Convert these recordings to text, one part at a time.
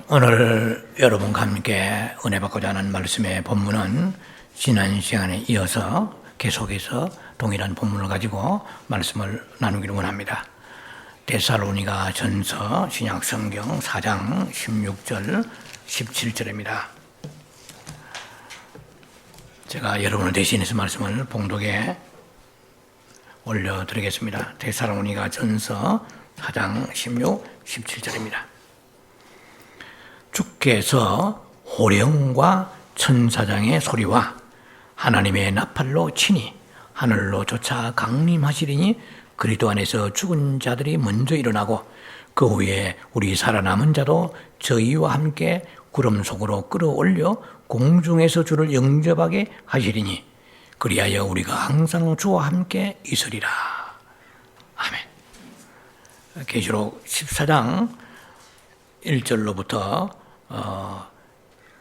오늘 여러분과 함께 은혜 받고자 하는 말씀의 본문은 지난 시간에 이어서 계속해서 동일한 본문을 가지고 말씀을 나누기를 원합니다. 데살로니가 전서 신약 성경 4장 16절 17절입니다. 제가 여러분을 대신해서 말씀을 봉독에 올려드리겠습니다. 데살로니가 전서 4장 16, 17절입니다. 주께서 호령과 천사장의 소리와 하나님의 나팔로 치니 하늘로 쫓아 강림하시리니 그리스도 안에서 죽은 자들이 먼저 일어나고 그 후에 우리 살아남은 자도 저희와 함께 구름 속으로 끌어올려 공중에서 주를 영접하게 하시리니 그리하여 우리가 항상 주와 함께 있으리라. 아멘. 계시록 14장 1절로부터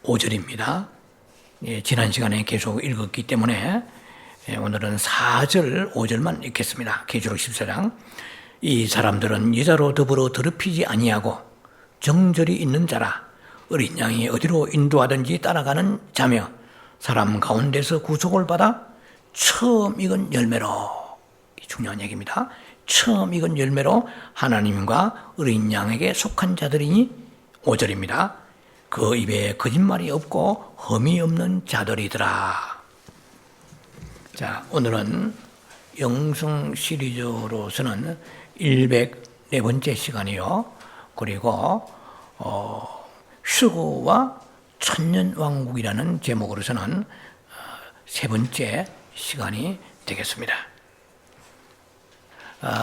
5절입니다. 지난 시간에 계속 읽었기 때문에 오늘은 4절, 5절만 읽겠습니다. 계시록 14장. 이 사람들은 여자로 더불어 더럽히지 아니하고 정절이 있는 자라 어린 양이 어디로 인도하든지 따라가는 자며 사람 가운데서 구속을 받아 처음 익은 열매로, 중요한 얘기입니다. 처음 익은 열매로 하나님과 어린 양에게 속한 자들이니 5절입니다. 그 입에 거짓말이 없고 흠이 없는 자들이더라. 자, 오늘은 영성 시리즈로서는 104번째 시간이요. 그리고 휴거와 천년왕국이라는 제목으로서는 세 번째 시간이 되겠습니다.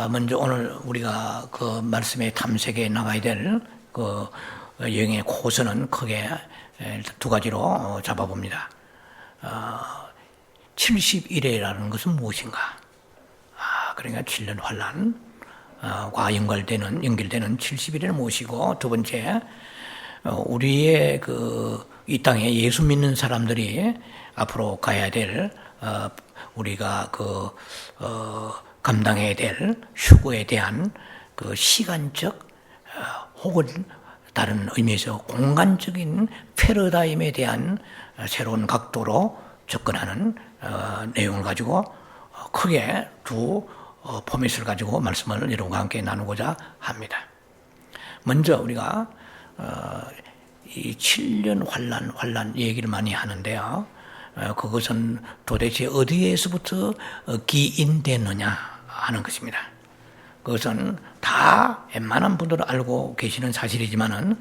먼저 오늘 우리가 그 말씀의 탐색에 나가야 될 그 여행의 코스는 크게 두 가지로 잡아봅니다. 70일이라는 것은 무엇인가? 그러니까 7년 환란과 연결되는 70일은 무엇이고, 두 번째, 우리의 이 땅에 예수 믿는 사람들이 앞으로 가야 될 우리가 감당해야 될 휴거에 대한 그 시간적 혹은 다른 의미에서 공간적인 패러다임에 대한 새로운 각도로 접근하는 내용을 가지고 크게 두 포맷을 가지고 말씀을 여러분과 함께 나누고자 합니다. 먼저 우리가 이 7년 환란 얘기를 많이 하는데요. 그것은 도대체 어디에서부터 기인되느냐 하는 것입니다. 그것은 다 웬만한 분들은 알고 계시는 사실이지만은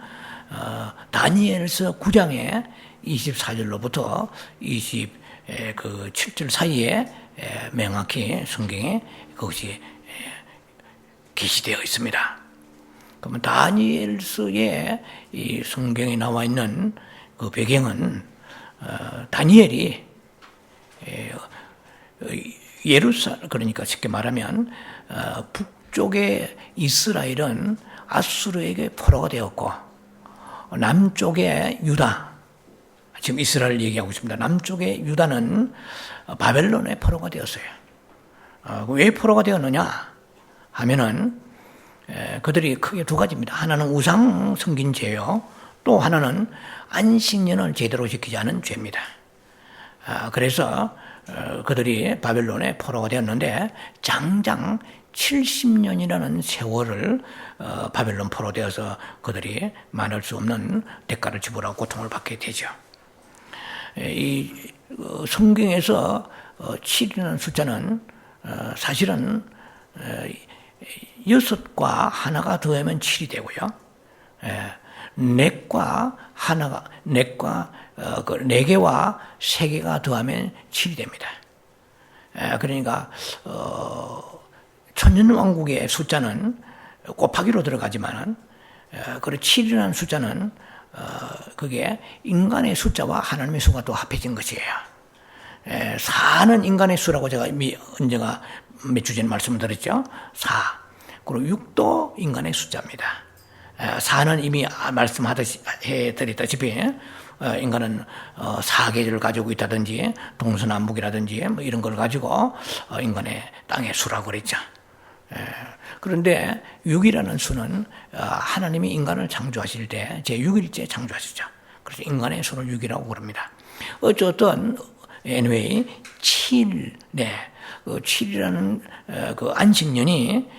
다니엘서 9장의 24절로부터 27절 사이에 명확히 성경에 그것이 게시되어 있습니다. 그러면 다니엘서에 이 성경에 나와 있는 그 배경은 다니엘이 예루살렘, 그러니까 쉽게 말하면 북쪽의 이스라엘은 아수르에게 포로가 되었고 남쪽의 유다, 지금 이스라엘 얘기하고 있습니다. 남쪽의 유다는 바벨론의 포로가 되었어요. 왜 포로가 되었느냐 하면은 그들이 크게 두 가지입니다. 하나는 우상 섬긴 죄요, 또 하나는 안식년을 제대로 지키지 않은 죄입니다. 그래서 그들이 바벨론의 포로가 되었는데 장장 70년이라는 세월을 바벨론 포로 되어서 그들이 말할 수 없는 대가를 지불하고 고통을 받게 되죠. 이 성경에서 7이라는 숫자는 사실은 6과 하나가 더하면 7이 되고요. 4개와 3개가 더하면 7이 됩니다. 그러니까 천년왕국의 숫자는 곱하기로 들어가지만 그 7이라는 숫자는 그게 인간의 숫자와 하나님의 수가 또 합해진 것이에요. 4는 인간의 수라고 제가 언제가 몇 주 전에 말씀을 드렸죠. 4. 그리고 6도 인간의 숫자입니다. 4는 이미 해드렸다시피 인간은 사계절을 가지고 있다든지 동서남북이라든지 뭐 이런 걸 가지고 인간의 땅의 수라고 그랬죠. 그런데 6이라는 수는 하나님이 인간을 창조하실 때 제6일째 창조하시죠. 그래서 인간의 수를 6이라고 그럽니다. 어쨌든 anyway 7, 7이라는 그 안식년이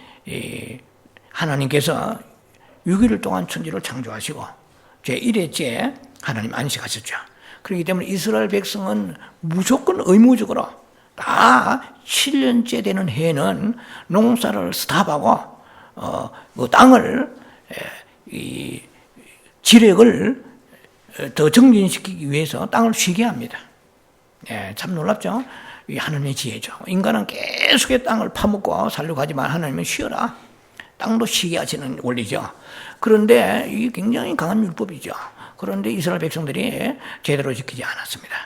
하나님께서 6일 동안 천지를 창조하시고 제1회째 하나님 안식하셨죠. 그렇기 때문에 이스라엘 백성은 무조건 의무적으로 다 7년째 되는 해에는 농사를 스탑하고 그 땅을 이 지력을 더 정진시키기 위해서 땅을 쉬게 합니다. 참 놀랍죠? 이 하나님의 지혜죠. 인간은 계속해 땅을 파먹고 살려고 하지만 하나님은 쉬어라. 땅도 쉬게 하시는 원리죠. 그런데 이게 굉장히 강한 율법이죠. 그런데 이스라엘 백성들이 제대로 지키지 않았습니다.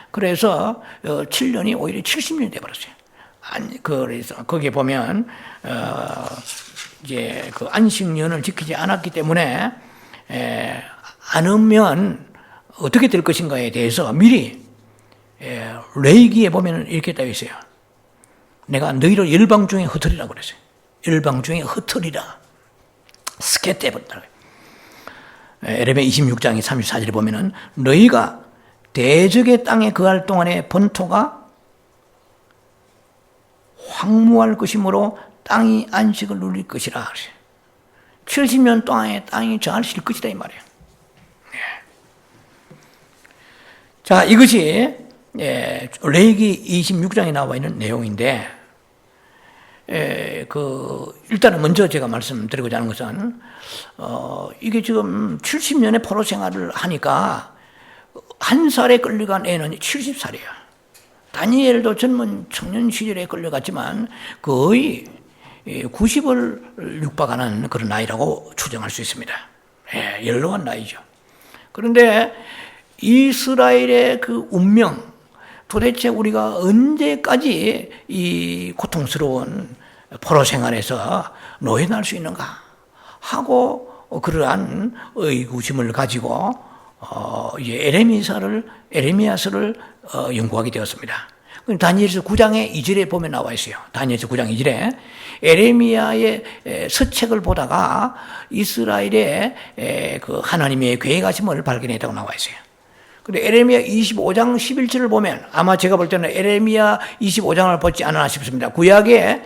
그래서 7년이 오히려 70년이 돼버렸어요. 그래서 거기에 보면 이제 그 안식년을 지키지 않았기 때문에 않으면 어떻게 될 것인가에 대해서 미리 레위기에 보면 이렇게 되어 있어요. 내가 너희를 열방 중에 흩으리라고 그랬어요. 열방 중에 흩으리라. 스케떼버리라. 에레미야 26장의 34절에 보면은 너희가 대적의 땅에 거할 동안에 본토가 황무할 것이므로 땅이 안식을 누릴 것이라. 70년 동안에 땅이 잘 쉴 것이다 이 말이에요. 자, 이것이 레위기 26장에 나와 있는 내용인데, 일단은 먼저 제가 말씀드리고자 하는 것은, 이게 지금 70년의 포로 생활을 하니까, 한 살에 끌려간 애는 70살이에요. 다니엘도 젊은 청년 시절에 끌려갔지만, 거의 90을 육박하는 그런 나이라고 추정할 수 있습니다. 연로한 나이죠. 그런데, 이스라엘의 그 운명, 도대체 우리가 언제까지 이 고통스러운 포로 생활에서 노예날 수 있는가 하고 그러한 의구심을 가지고 이제 에레미야서를 연구하게 되었습니다. 다니엘서 9장의 2절에 보면 나와 있어요. 다니엘서 9장 2절에 에레미야의 서책을 보다가 이스라엘의 그 하나님의 계획하심을 발견했다고 나와 있어요. 근데 에레미야 25장 11절을 보면 아마 제가 볼 때는 에레미야 25장을 보지 않았나 싶습니다. 구약에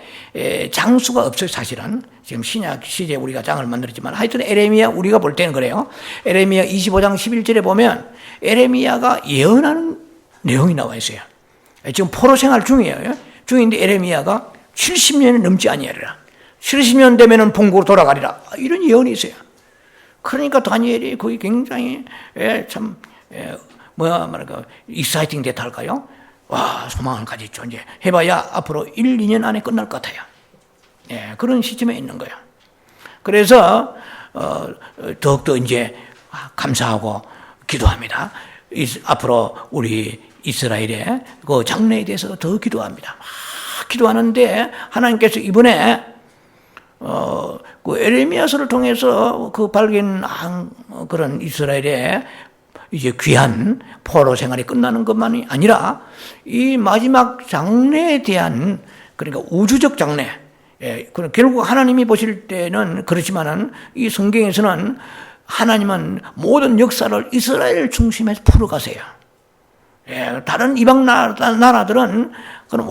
장수가 없어요, 사실은. 지금 신약 시대에 우리가 장을 만들었지만 하여튼 에레미야 우리가 볼 때는 그래요. 에레미야 25장 11절에 보면 에레미야가 예언하는 내용이 나와 있어요. 지금 포로 생활 중이에요. 중인데 에레미야가 70년이 넘지 아니하리라. 70년 되면은 본국으로 돌아가리라. 이런 예언이 있어요. 그러니까 다니엘이 거기 굉장히 참 익사이팅 됐다 할까요? 와, 소망을 가졌죠. 이제 해봐야 앞으로 1, 2년 안에 끝날 것 같아요. 그런 시점에 있는 거예요. 그래서 더욱더 이제 감사하고 기도합니다. 앞으로 우리 이스라엘의 그 장래에 대해서 더 기도합니다. 기도하는데 하나님께서 이번에 그 에레미야서를 통해서 그 발견한 그런 이스라엘의 이제 귀한 포로 생활이 끝나는 것만이 아니라 이 마지막 장래에 대한 그러니까 우주적 장래, 결국 하나님이 보실 때는 그렇지만은 이 성경에서는 하나님은 모든 역사를 이스라엘 중심에서 풀어가세요. 다른 이방 나라들은 그런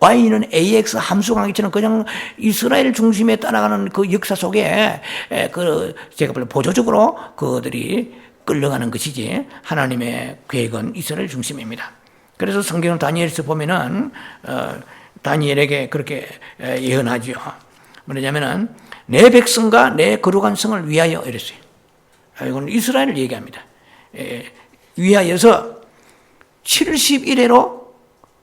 Y는 AX 함수관계처럼 그냥 이스라엘 중심에 따라가는 그 역사 속에 제가 볼 보조적으로 그들이 끌려가는 것이지 하나님의 계획은 이스라엘 중심입니다. 그래서 성경을 다니엘에서 보면은 다니엘에게 그렇게 예언하죠. 뭐냐면은 내 백성과 내 거룩한 성을 위하여 이랬어요. 이건 이스라엘을 얘기합니다. 위하여서 70일에로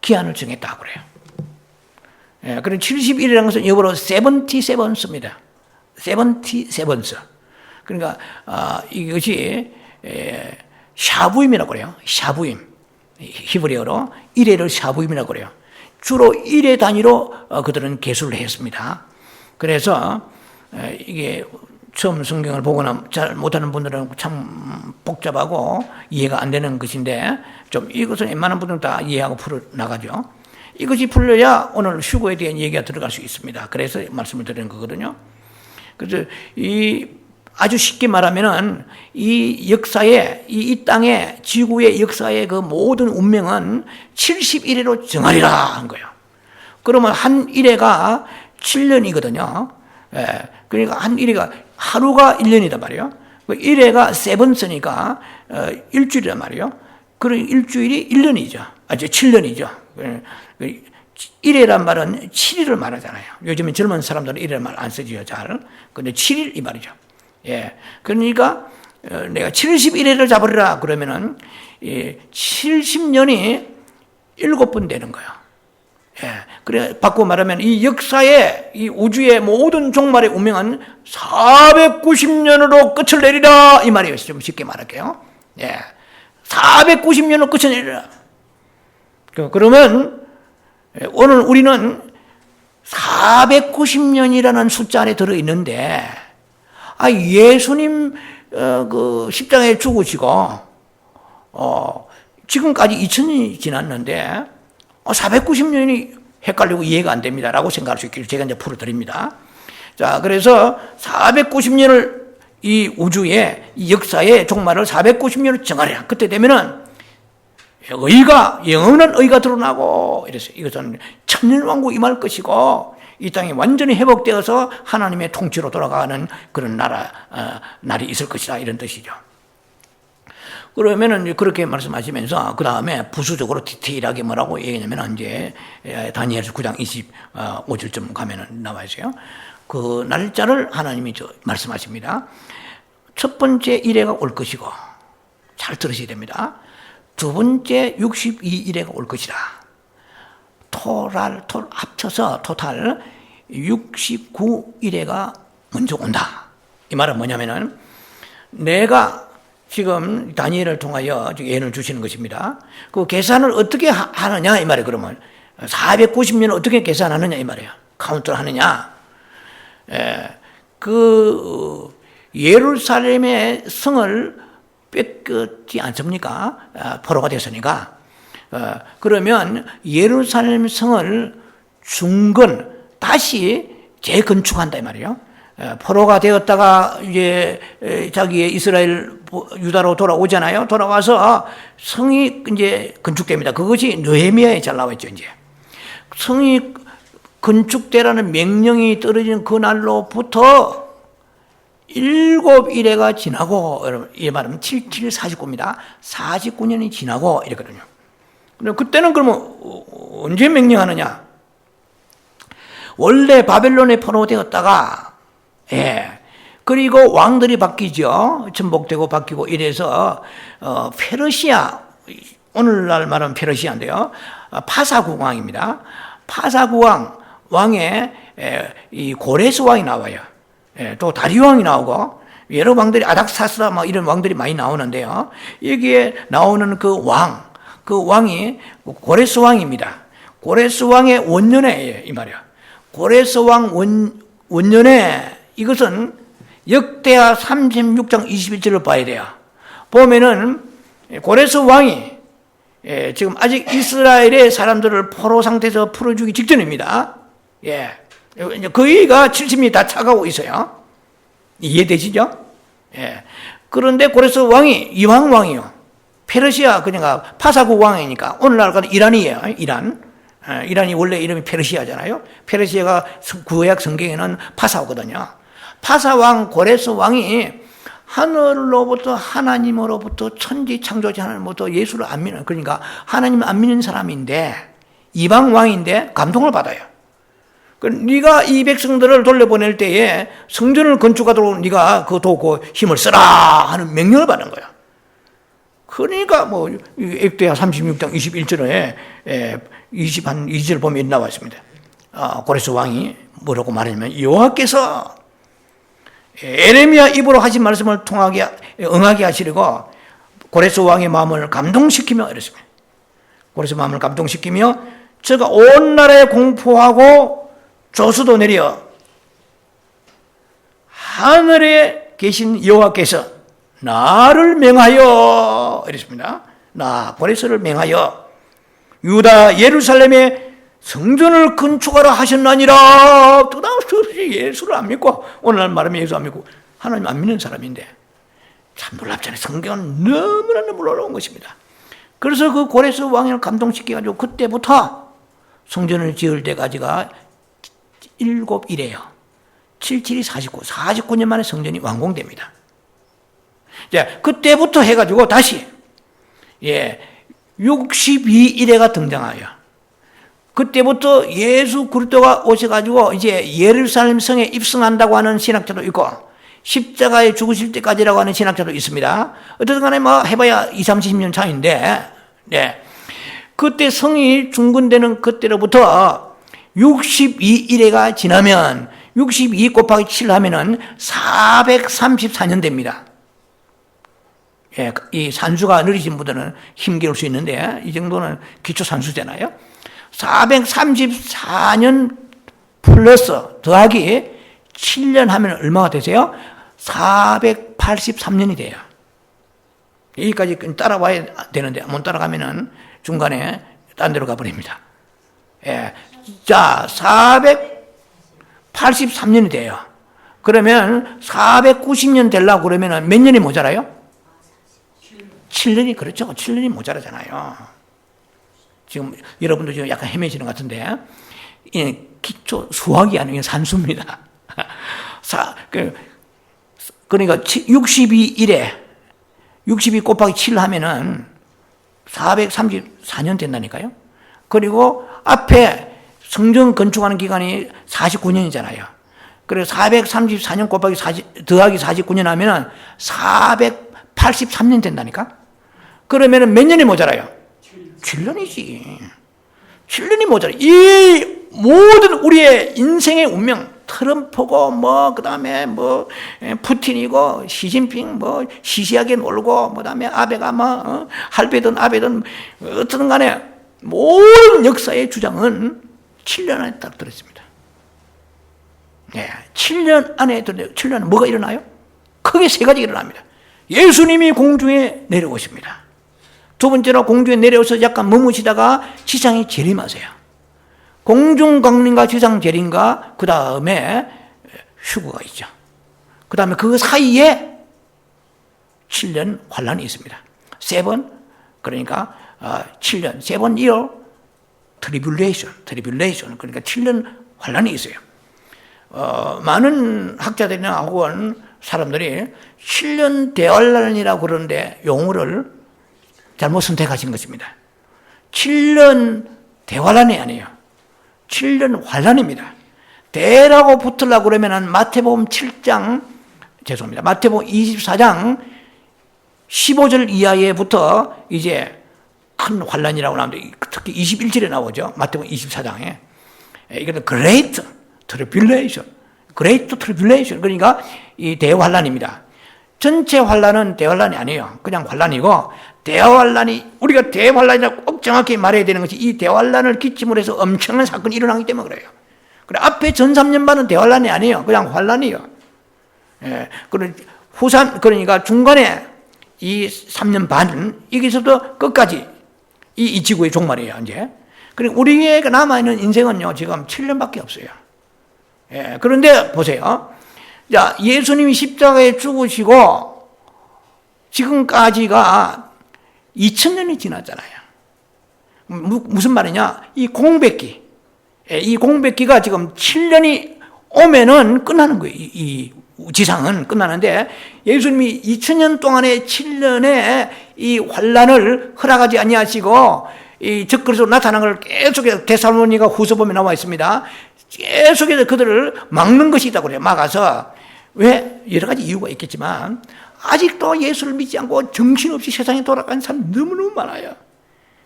기한을 정했다고 그래요. 그럼 70일이라는 것은 영어로 77입니다. 77. 그러니까 이것이 샤부임이라고 그래요. 샤부임. 히브리어로 1회를 샤부임이라고 그래요. 주로 1회 단위로 그들은 계수를 했습니다. 그래서 이게 처음 성경을 보거나 잘 못하는 분들은 참 복잡하고 이해가 안 되는 것인데 좀 이것은 웬만한 분들은 다 이해하고 풀어나가죠. 이것이 풀려야 오늘 휴거에 대한 얘기가 들어갈 수 있습니다. 그래서 말씀을 드리는 거거든요. 그래서 아주 쉽게 말하면은 이 역사에, 이 땅의 지구의 역사의 그 모든 운명은 71회로 정하리라 한 거예요. 그러면 한 일회가 7년이거든요. 예, 그러니까 한 일회가 하루가 1년이단 말이에요. 그 일회가 세번스니까 일주일이란 말이에요. 그럼 일주일이 1년이죠. 이제 7년이죠. 일회란 말은 7일을 말하잖아요. 요즘에 젊은 사람들은 일회란 말 안 쓰지요, 잘. 근데 7일 이 말이죠. 예. 그러니까 내가 71회를 잡으리라 그러면은 70년이 7번 되는 거예요. 예. 그래, 바꾸고 말하면 이 역사의, 이 우주의 모든 종말의 운명은 490년으로 끝을 내리라. 이 말이에요. 좀 쉽게 말할게요. 예. 490년으로 끝을 내리라. 그러면 오늘 우리는 490년이라는 숫자 안에 들어있는데, 예수님, 십자가에 죽으시고, 지금까지 2000년이 지났는데, 490년이 헷갈리고 이해가 안 됩니다. 라고 생각할 수 있기를 제가 이제 풀어드립니다. 자, 그래서 490년을 이 우주의, 이 역사의 종말을 490년을 정하리라. 그때 되면은, 영원한 의가 드러나고, 이랬어요. 이것은 천년왕국 임할 것이고, 이 땅이 완전히 회복되어서 하나님의 통치로 돌아가는 그런 날이 있을 것이다. 이런 뜻이죠. 그러면은 그렇게 말씀하시면서, 그 다음에 부수적으로 디테일하게 뭐라고 얘기하냐면, 이제, 다니엘서 9장 25절쯤 가면은 나와 있어요. 그 날짜를 하나님이 말씀하십니다. 첫 번째 일회가 올 것이고, 잘 들으셔야 됩니다. 두 번째 62일회가 올 것이다. 합쳐서 토탈 69일회가 먼저 온다. 이 말은 뭐냐면은 내가 지금 다니엘을 통하여 예언을 주시는 것입니다. 그 계산을 어떻게 하느냐 이 말이에요. 그러면 490년을 어떻게 계산하느냐 이 말이에요. 카운트를 하느냐. 그 예루살렘의 성을 뺏겼지 않습니까? 포로가 됐으니까. 그러면 예루살렘 성을 다시 재건축한다 이 말이에요. 포로가 되었다가 이제 자기의 이스라엘 유다로 돌아오잖아요. 돌아와서 성이 이제 건축됩니다. 그것이 느헤미야에 잘 나와 있죠. 이제 성이 건축되라는 명령이 떨어지는 그 날로부터 7일회가 지나고, 여러분, 이 말은 7749입니다. 49년이 지나고 이랬거든요. 그때는 그러면 언제 명령하느냐? 원래 바벨론에 포로되었다가, 그리고 왕들이 바뀌죠. 전복되고 바뀌고 이래서, 페르시아, 오늘날 말하면 페르시아인데요. 파사국 왕입니다. 파사국 왕의 이 고레스 왕이 나와요. 또 다리오 왕이 나오고 여러 왕들이 아닥사스다 막 이런 왕들이 많이 나오는데요. 여기에 나오는 그 왕이 고레스 왕입니다. 고레스 왕의 원년에 이 말이야. 고레스 왕 원년에 이것은 역대하 36장 21절을 봐야 돼요. 보면은 고레스 왕이 지금 아직 이스라엘의 사람들을 포로 상태에서 풀어주기 직전입니다. 거의가 70년이 다 차가고 있어요. 이해되시죠? 그런데 고레스 왕이 이왕 왕이요. 페르시아 그러니까 파사국 왕이니까 오늘날 이란이에요. 이란이 원래 이름이 페르시아잖아요. 페르시아가 구약 성경에는 파사거든요. 파사 왕 고레스 왕이 하늘로부터 하나님으로부터 천지 창조자 하나님으로부터 예수를 안 믿는 그러니까 하나님을 안 믿는 사람인데 이방 왕인데 감동을 받아요. 네가 이 백성들을 돌려보낼 때에 성전을 건축하도록 네가 그 도구 힘을 써라 하는 명령을 받는 거야. 그러니까 역대하 36장 21절에 22절 보면 나와 있습니다. 고레스 왕이 뭐라고 말하냐면 여호와께서 에레미야 입으로 하신 말씀을 응하게 하시려고 고레스 왕의 마음을 감동시키며 이랬습니다. 고레스 마음을 감동시키며 저가 온 나라에 공포하고 조수도 내려 하늘에 계신 여호와께서 나를 명하여 이랬습니다. 나 고레스를 명하여 유다 예루살렘에 성전을 건축하라 하셨나니라. 그다음에 예수를 안 믿고, 오늘날 말하면 예수 안 믿고 하나님 안 믿는 사람인데 참 놀랍잖아요. 성경은 너무나 놀라운 것입니다. 그래서 그 고레스 왕을 감동시켜가지고 그때부터 성전을 지을 때까지가 7일이에요. 77이 49년 만에 성전이 완공됩니다. 자, 그때부터 해가지고 다시 62일에가 등장하여 그때부터 예수 그리스도가 오셔가지고 이제 예루살렘 성에 입성한다고 하는 신학자도 있고 십자가에 죽으실 때까지라고 하는 신학자도 있습니다. 어쨌든 간에 뭐 해봐야 20, 30년 차이인데, 그때 성이 중건되는 그때로부터 62일에가 지나면 62 곱하기 7 하면은 434년 됩니다. 이 산수가 느리신 분들은 힘겨울 수 있는데 이 정도는 기초 산수잖아요. 434년 플러스 더하기 7년 하면 얼마가 되세요? 483년이 돼요. 여기까지 따라와야 되는데 못 따라가면은 중간에 딴 데로 가버립니다. 자, 483년이 돼요. 그러면 490년 되려고 그러면 몇 년이 모자라요? 7년이, 그렇죠. 7년이 모자라잖아요. 지금 여러분도 지금 약간 헤매시는 것 같은데, 기초 수학이 아니면 산수입니다. 그러니까 62일에 62 곱하기 7 하면은 434년 된다니까요. 그리고 앞에 성전 건축하는 기간이 49년이잖아요. 그래서 434년 곱하기 더하기 49년 하면은 483년 된다니까? 그러면은 몇 년이 모자라요? 7년이지. 7년이 모자라. 이 모든 우리의 인생의 운명, 트럼프고 그 다음에 푸틴이고 시진핑 시시하게 놀고 그다음에 아베가 할배든 아베든 어떤 간에 모든 역사의 주장은 7년 안에 딱 들었습니다. 7년 안에 7년 안에 뭐가 일어나요? 크게 세 가지 일어납니다. 예수님이 공중에 내려오십니다. 두 번째로 공중에 내려오셔서 약간 머무시다가 지상에 재림하세요. 공중 강림과 지상 재림과 그 다음에 휴거가 있죠. 그 다음에 그 사이에 7년 환란이 있습니다. 세 번, 그러니까 7년, 세 번 이어 트리뷸레이션, 그러니까 7년 환란이 있어요. 많은 학자들이나 혹은 사람들이 7년 대환란이라고 그러는데 용어를 잘못 선택하신 것입니다. 7년 대환란이 아니에요. 7년 환란입니다. 대라고 붙으려고 그러면 마태복음 24장 15절 이하에부터 이제 큰 환란이라고 나오는데 특히 21절에 나오죠. 마태복음 24장에. 이거는 Great Tribulation. 그러니까 이 대환란입니다. 전체 환란은 대환란이 아니에요. 그냥 환란이고 대환란이 우리가 대환란이라고 꼭 정확히 말해야 되는 것이 이 대환란을 기점으로 해서 엄청난 사건이 일어나기 때문에 그래요. 그래 앞에 전 3년 반은 대환란이 아니에요. 그냥 환란이에요. 그러니까 중간에 이 3년 반은 여기서부터 끝까지 이 지구의 종말이에요. 이제. 그리고 우리에게 남아있는 인생은요 지금 7년밖에 없어요. 그런데 보세요. 자, 예수님이 십자가에 죽으시고 지금까지가 2000년이 지났잖아요. 무슨 말이냐? 이 공백기가 지금 7년이 오면은 끝나는 거예요. 이 지상은 끝나는데 예수님이 2000년 동안의 7년의 이 환란을 허락하지 아니하시고 이 적그리스도로 나타난 걸 계속해서 데살로니가 후서 보면 나와 있습니다. 계속해서 그들을 막는 것이 있다고 그래요. 막아서. 왜? 여러 가지 이유가 있겠지만 아직도 예수를 믿지 않고 정신없이 세상에 돌아간 사람 너무너무 많아요.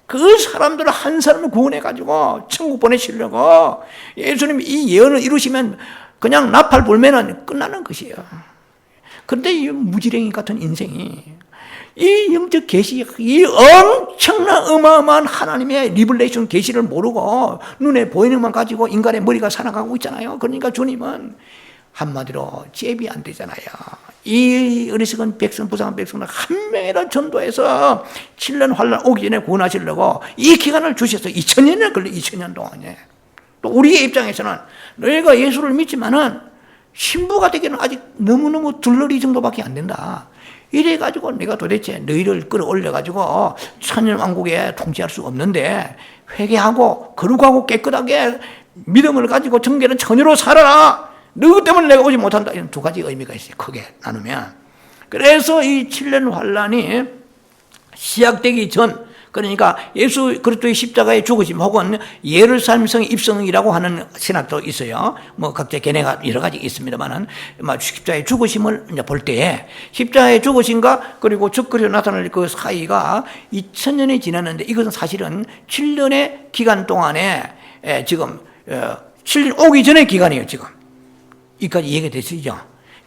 그 사람들을 한 사람을 구원해가지고 천국 보내시려고 예수님이 이 예언을 이루시면 그냥 나팔 불면은 끝나는 것이에요. 그런데 이 무지랭이 같은 인생이 이 영적 계시, 이 엄청난 어마어마한 하나님의 리블레이션 계시를 모르고 눈에 보이는 것만 가지고 인간의 머리가 살아가고 있잖아요. 그러니까 주님은 한마디로 잽이 안 되잖아요. 이 어리석은 백성, 부상한 백성을 한 명이라도 전도해서 7년 환란 오기 전에 구원하시려고 이 기간을 주셔서 2000년을 걸려, 2000년 동안에. 또 우리의 입장에서는 너희가 예수를 믿지만은 신부가 되기는 아직 너무너무 둘러리 정도밖에 안 된다. 이래가지고 내가 도대체 너희를 끌어올려가지고 천년왕국에 통치할 수 없는데 회개하고 거룩하고 깨끗하게 믿음을 가지고 정결한 처녀로 살아라. 너희 때문에 내가 오지 못한다. 이런 두 가지 의미가 있어요. 크게 나누면. 그래서 이 7년 환란이 시작되기 전, 그러니까 예수 그리스도의 십자가의 죽으심 혹은 예루살렘 성 입성이라고 하는 신학도 있어요. 뭐 각자 견해가 여러 가지 있습니다만은 십자가의 죽으심을 이제 볼 때에 십자가의 죽으심과 그리고 적그리스도 나타날 그 사이가 2000년이 지났는데 이것은 사실은 7년의 기간 동안에 지금 7년 오기 전의 기간이에요. 지금 이까지 이해가 되시죠?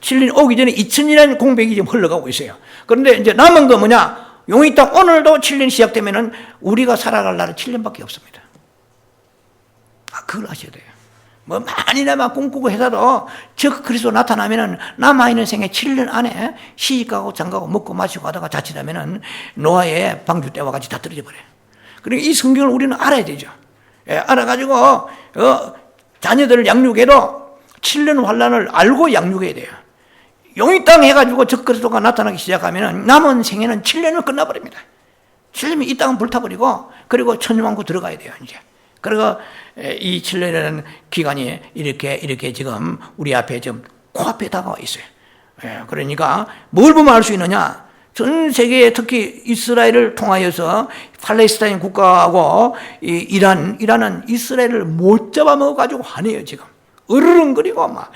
7년 오기 전에 2000년이라는 공백이 지금 흘러가고 있어요. 그런데 이제 남은 거 뭐냐? 용이 딱 오늘도 7년 시작되면은 우리가 살아갈 날은 7년밖에 없습니다. 그걸 아셔야 돼요. 뭐 많이나 막 꿈꾸고 해서도 저 그리스도 나타나면은 남아있는 생애 7년 안에 시집가고 장가고 먹고 마시고 하다가 자칫하면은 노아의 방주 때와 같이 다 떨어져 버려요. 그러니까 이 성경을 우리는 알아야 되죠. 알아가지고 자녀들을 양육해도 7년 환란을 알고 양육해야 돼요. 용이 땅 해가지고 적그리스도가 나타나기 시작하면 남은 생애는 7년을 끝나버립니다. 7년이면 이 땅은 불타버리고 그리고 천년왕국 들어가야 돼요. 이제. 그리고 이 7년이라는 기간이 이렇게 지금 우리 앞에 좀 코앞에 다가와 있어요. 그러니까 뭘 보면 알 수 있느냐? 전 세계에 특히 이스라엘을 통하여서 팔레스타인 국가하고 이란은 이스라엘을 못 잡아먹어가지고 화내요 지금. 으르렁거리고 막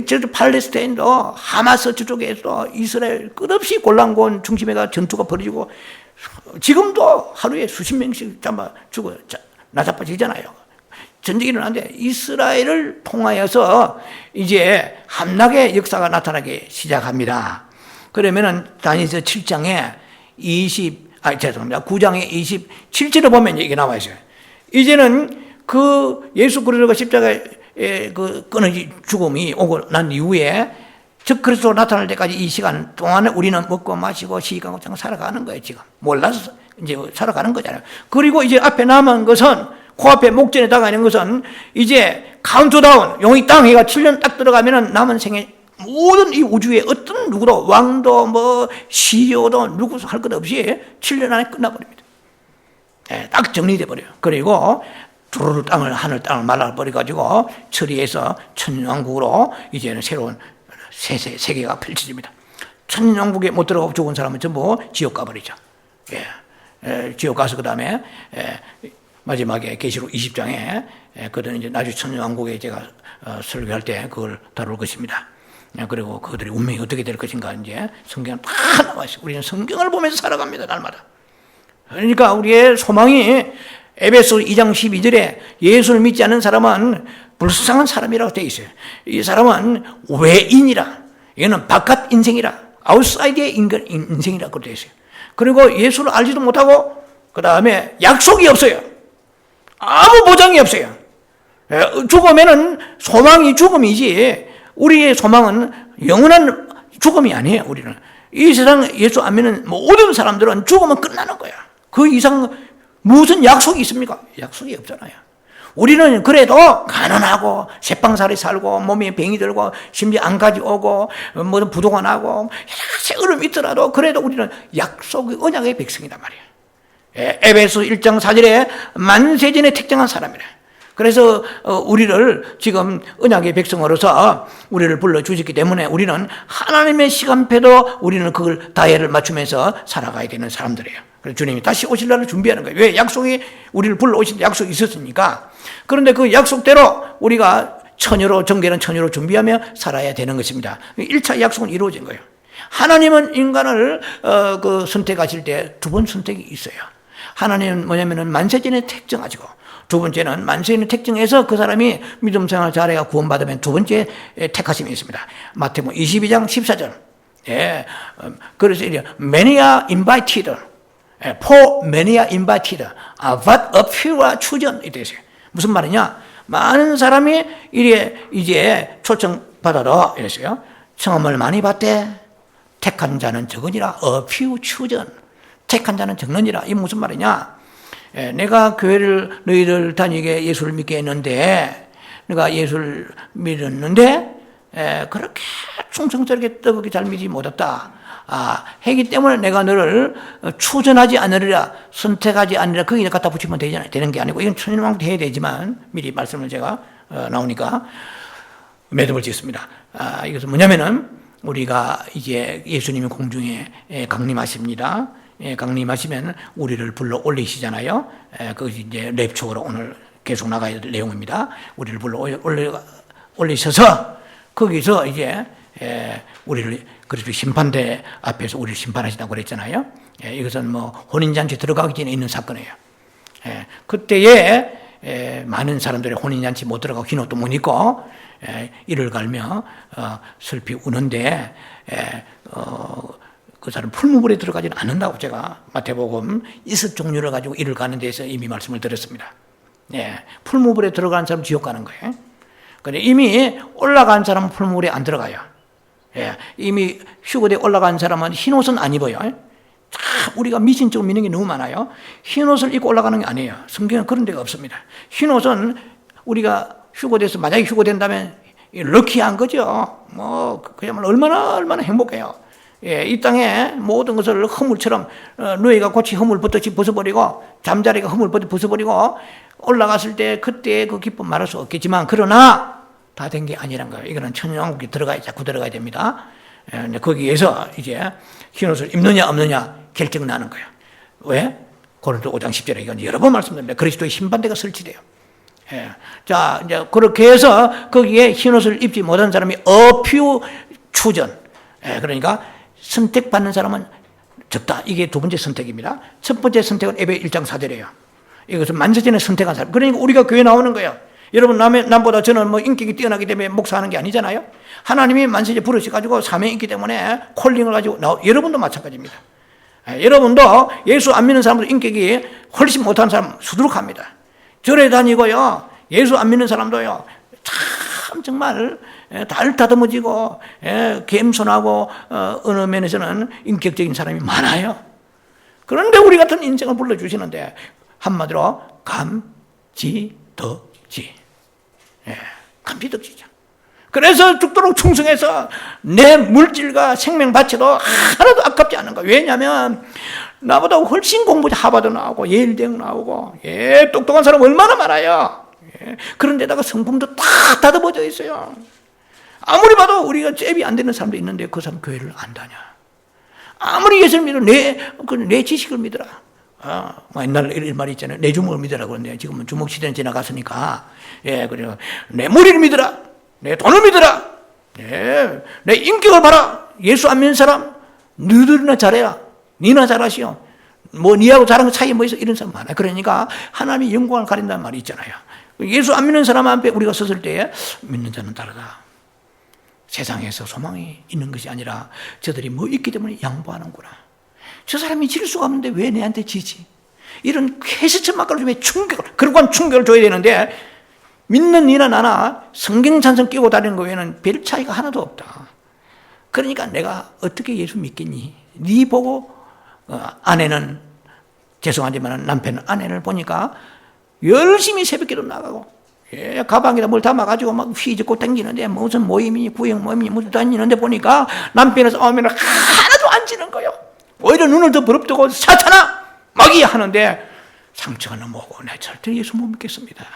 저도 팔레스타인도 하마스 저쪽에서 이스라엘 끝없이 골란권 중심에가 전투가 벌어지고 지금도 하루에 수십 명씩 잡아 죽어 나자빠지잖아요. 전쟁이 일어나는데 이스라엘을 통하여서 이제 함락의 역사가 나타나기 시작합니다. 그러면은 다니엘서 7장에 9장에 27절을 보면 이게 나와 있어요. 이제는 그 예수 그리스도가 십자가에 그 끊어진 죽음이 오고 난 이후에 즉 그리스도 나타날 때까지 이 시간 동안에 우리는 먹고 마시고 시가고 장 살아가는 거예요. 지금 몰라서 이제 살아가는 거잖아요. 그리고 이제 앞에 남은 것은 코앞에 목전에 다가있는 것은 이제 카운트다운 용이 땅 해가 7년 딱 들어가면은 남은 생에 모든 이 우주의 어떤 누구도 왕도 뭐 시효도 누구도 할 것 없이 7년 안에 끝나버립니다. 딱 정리돼 버려요. 그리고 두루루 하늘 땅을 말라버려가지고 처리해서 천년왕국으로 이제는 새로운 세계가 펼쳐집니다. 천년왕국에 못 들어가고 죽은 사람은 전부 지옥 가버리죠. 지옥 가서 그 다음에 마지막에 계시록 20장에 그들은 이제 나중에 천년왕국에 제가 설교할 때 그걸 다룰 것입니다. 그리고 그들의 운명이 어떻게 될 것인가 이제 성경은 다 나와 있어요. 우리는 성경을 보면서 살아갑니다, 날마다. 그러니까 우리의 소망이 에베소 2장 12절에 예수를 믿지 않는 사람은 불쌍한 사람이라고 되어 있어요. 이 사람은 외인이라, 이거는 바깥 인생이라, 아웃사이드의 인생이라고 되어 있어요. 그리고 예수를 알지도 못하고 그 다음에 약속이 없어요. 아무 보장이 없어요. 죽으면은 소망이 죽음이지 우리의 소망은 영원한 죽음이 아니에요. 우리는 이 세상 예수 안 믿는 모든 사람들은 죽으면 끝나는 거야. 그 이상 무슨 약속이 있습니까? 약속이 없잖아요. 우리는 그래도 가난하고 새빵살이 살고 몸에 병이 들고 심지어 안까지 오고 뭐든 부도가 나고 여러 가지 어려움이 있더라도 그래도 우리는 약속의 언약의 백성이란 말이에요. 에베소 1장 4절에 만세전에 택정한 사람이래. 그래서 우리를 지금 언약의 백성으로서 우리를 불러주셨기 때문에 우리는 하나님의 시간표도 우리는 그걸 다해를 맞추면서 살아가야 되는 사람들이에요. 그래서 주님이 다시 오실 날을 준비하는 거예요. 왜? 약속이 우리를 불러오신 약속이 있었으니까. 그런데 그 약속대로 우리가 처녀로 정결한 처녀로 준비하며 살아야 되는 것입니다. 1차 약속은 이루어진 거예요. 하나님은 인간을 선택하실 때 두 번 선택이 있어요. 하나님은 뭐냐면은 만세전에 택정하시고 두 번째는 만세전에 택정해서 그 사람이 믿음 생활 잘해야 구원받으면 두 번째 택하심이 있습니다. 마태복음 22장 14절. 그래서 many are invited. For many are invited, but a few are chosen. 이랬어요. 무슨 말이냐? 많은 사람이 이제 초청받아도 이랬어요. 청함을 많이 받되 택한 자는 적으니라. A few chosen. 택한 자는 적느니라. 이게 무슨 말이냐? 내가 교회를 너희들 다니게 예수를 믿게 했는데, 내가 예수를 믿었는데 그렇게 충성스럽게 뜨겁게 잘 믿지 못했다. 했기 때문에 내가 너를 추전하지 않으리라, 선택하지 않으리라. 거기에 갖다 붙이면 되는 게 아니고, 이건 천일왕도 해야 되지만 미리 말씀을 제가 나오니까 매듭을 짓습니다. 이것은 뭐냐면은 우리가 이제 예수님이 공중에 강림하십니다. 강림하시면 우리를 불러 올리시잖아요. 그것이 이제 랩초로 오늘 계속 나가야 될 내용입니다. 우리를 불러 올리셔서 거기서 이제 우리를, 그래서 심판대 앞에서 우리를 심판하신다고 그랬잖아요. 이것은 뭐 혼인잔치 들어가기 전에 있는 사건이에요. 그때에 많은 사람들이 혼인잔치 못 들어가고 흰 옷도 못 입고 이를 갈며 슬피 우는데 그 사람 풀무불에 들어가지는 않는다고 제가 마태복음 이슬 종류를 가지고 이를 가는 데서 이미 말씀을 드렸습니다. 풀무불에 들어가는 사람 지옥 가는 거예요. 근데 이미 올라간 사람은 풀무불에 안 들어가요. 이미 휴거대에 올라간 사람은 흰옷은 안 입어요. 우리가 미신적으로 믿는 게 너무 많아요. 흰옷을 입고 올라가는 게 아니에요. 성경은 그런 데가 없습니다. 흰옷은 우리가 휴거돼서 만약에 휴거된다면 럭키한 거죠. 뭐 그야말로 얼마나 행복해요. 이 땅에 모든 것을 허물처럼 누이가 고치 허물 벗어버리고 잠자리가 허물 벗어버리고 올라갔을 때 그때 그 기쁨 말할 수 없겠지만, 그러나 다 된 게 아니란 거예요. 이거는 천년왕국에 자꾸 들어가야 됩니다. 거기에서 이제 흰옷을 입느냐 없느냐 결정 나는 거예요. 왜? 고린도 5장 10절에 이건 여러 번 말씀드립니다. 그리스도의 신반대가 설치돼요. 자, 이제 그렇게 해서 거기에 흰옷을 입지 못한 사람이 어퓨 추전. 그러니까 선택받는 사람은 적다. 이게 두 번째 선택입니다. 첫 번째 선택은 에베 1장 4절이에요. 이것은 만세전에 선택한 사람. 그러니까 우리가 교회 나오는 거예요. 여러분, 남보다 저는 뭐 인격이 뛰어나기 때문에 목사하는 게 아니잖아요. 하나님이 만세제 부르셔가지고 사명이 있기 때문에 콜링을 가지고 여러분도 마찬가지입니다. 여러분도 예수 안 믿는 사람도 인격이 훨씬 못한 사람 수두룩합니다. 절에 다니고요, 예수 안 믿는 사람도요, 참 정말 달 다듬어지고 겸손하고 어느 면에서는 인격적인 사람이 많아요. 그런데 우리 같은 인생을 불러주시는데 한마디로 감지덕지. 감지덕지죠. 그래서 죽도록 충성해서 내 물질과 생명 바쳐도 하나도 아깝지 않은 거예요. 왜냐하면 나보다 훨씬 공부 하버드 나오고 예일 대학 나오고 똑똑한 사람 얼마나 많아요. 그런데다가 성품도 다 다듬어져 있어요. 아무리 봐도 우리가 잽이 안 되는 사람도 있는데 그 사람 교회를 안 다녀. 아무리 예수를 믿어 내 지식을 믿어라. 옛날에 이런 말이 있잖아요. 내 주먹을 믿어라. 그런데 지금은 주먹 시대는 지나갔으니까 그래요. 내 머리를 믿어라. 내 돈을 믿어라. 내 인격을 봐라. 예수 안 믿는 사람 너희들이나 잘해야 니나 잘하시오. 뭐 니하고 잘한 거 차이 뭐 있어. 이런 사람 많아요. 그러니까 하나님이 영광을 가린다는 말이 있잖아요. 예수 안 믿는 사람 앞에 우리가 섰을 때 믿는 자는 다르다. 세상에서 소망이 있는 것이 아니라 저들이 뭐 있기 때문에 양보하는구나. 저 사람이 질 수가 없는데 왜 내한테 지지? 이런 쾌스천 막걸리 왜 그런 충격을 줘야 되는데, 믿는 니나 나나 성경 찬성 끼고 다니는 거 외에는 별 차이가 하나도 없다. 그러니까 내가 어떻게 예수 믿겠니? 네 보고 아내는, 죄송하지만 남편은 아내를 보니까 열심히 새벽기도 나가고 가방에다 뭘 담아가지고 막 휘젓고 다니는데 무슨 모임이니 구역 모임이니 무슨 다니는데 보니까 남편은 싸우면 하나도 안 지는 거예요. 오히려 눈을 더 부릅뜨고 사탄아 마귀야 하는데 상처가 너무 오고 내 절대 예수 못 믿겠습니다.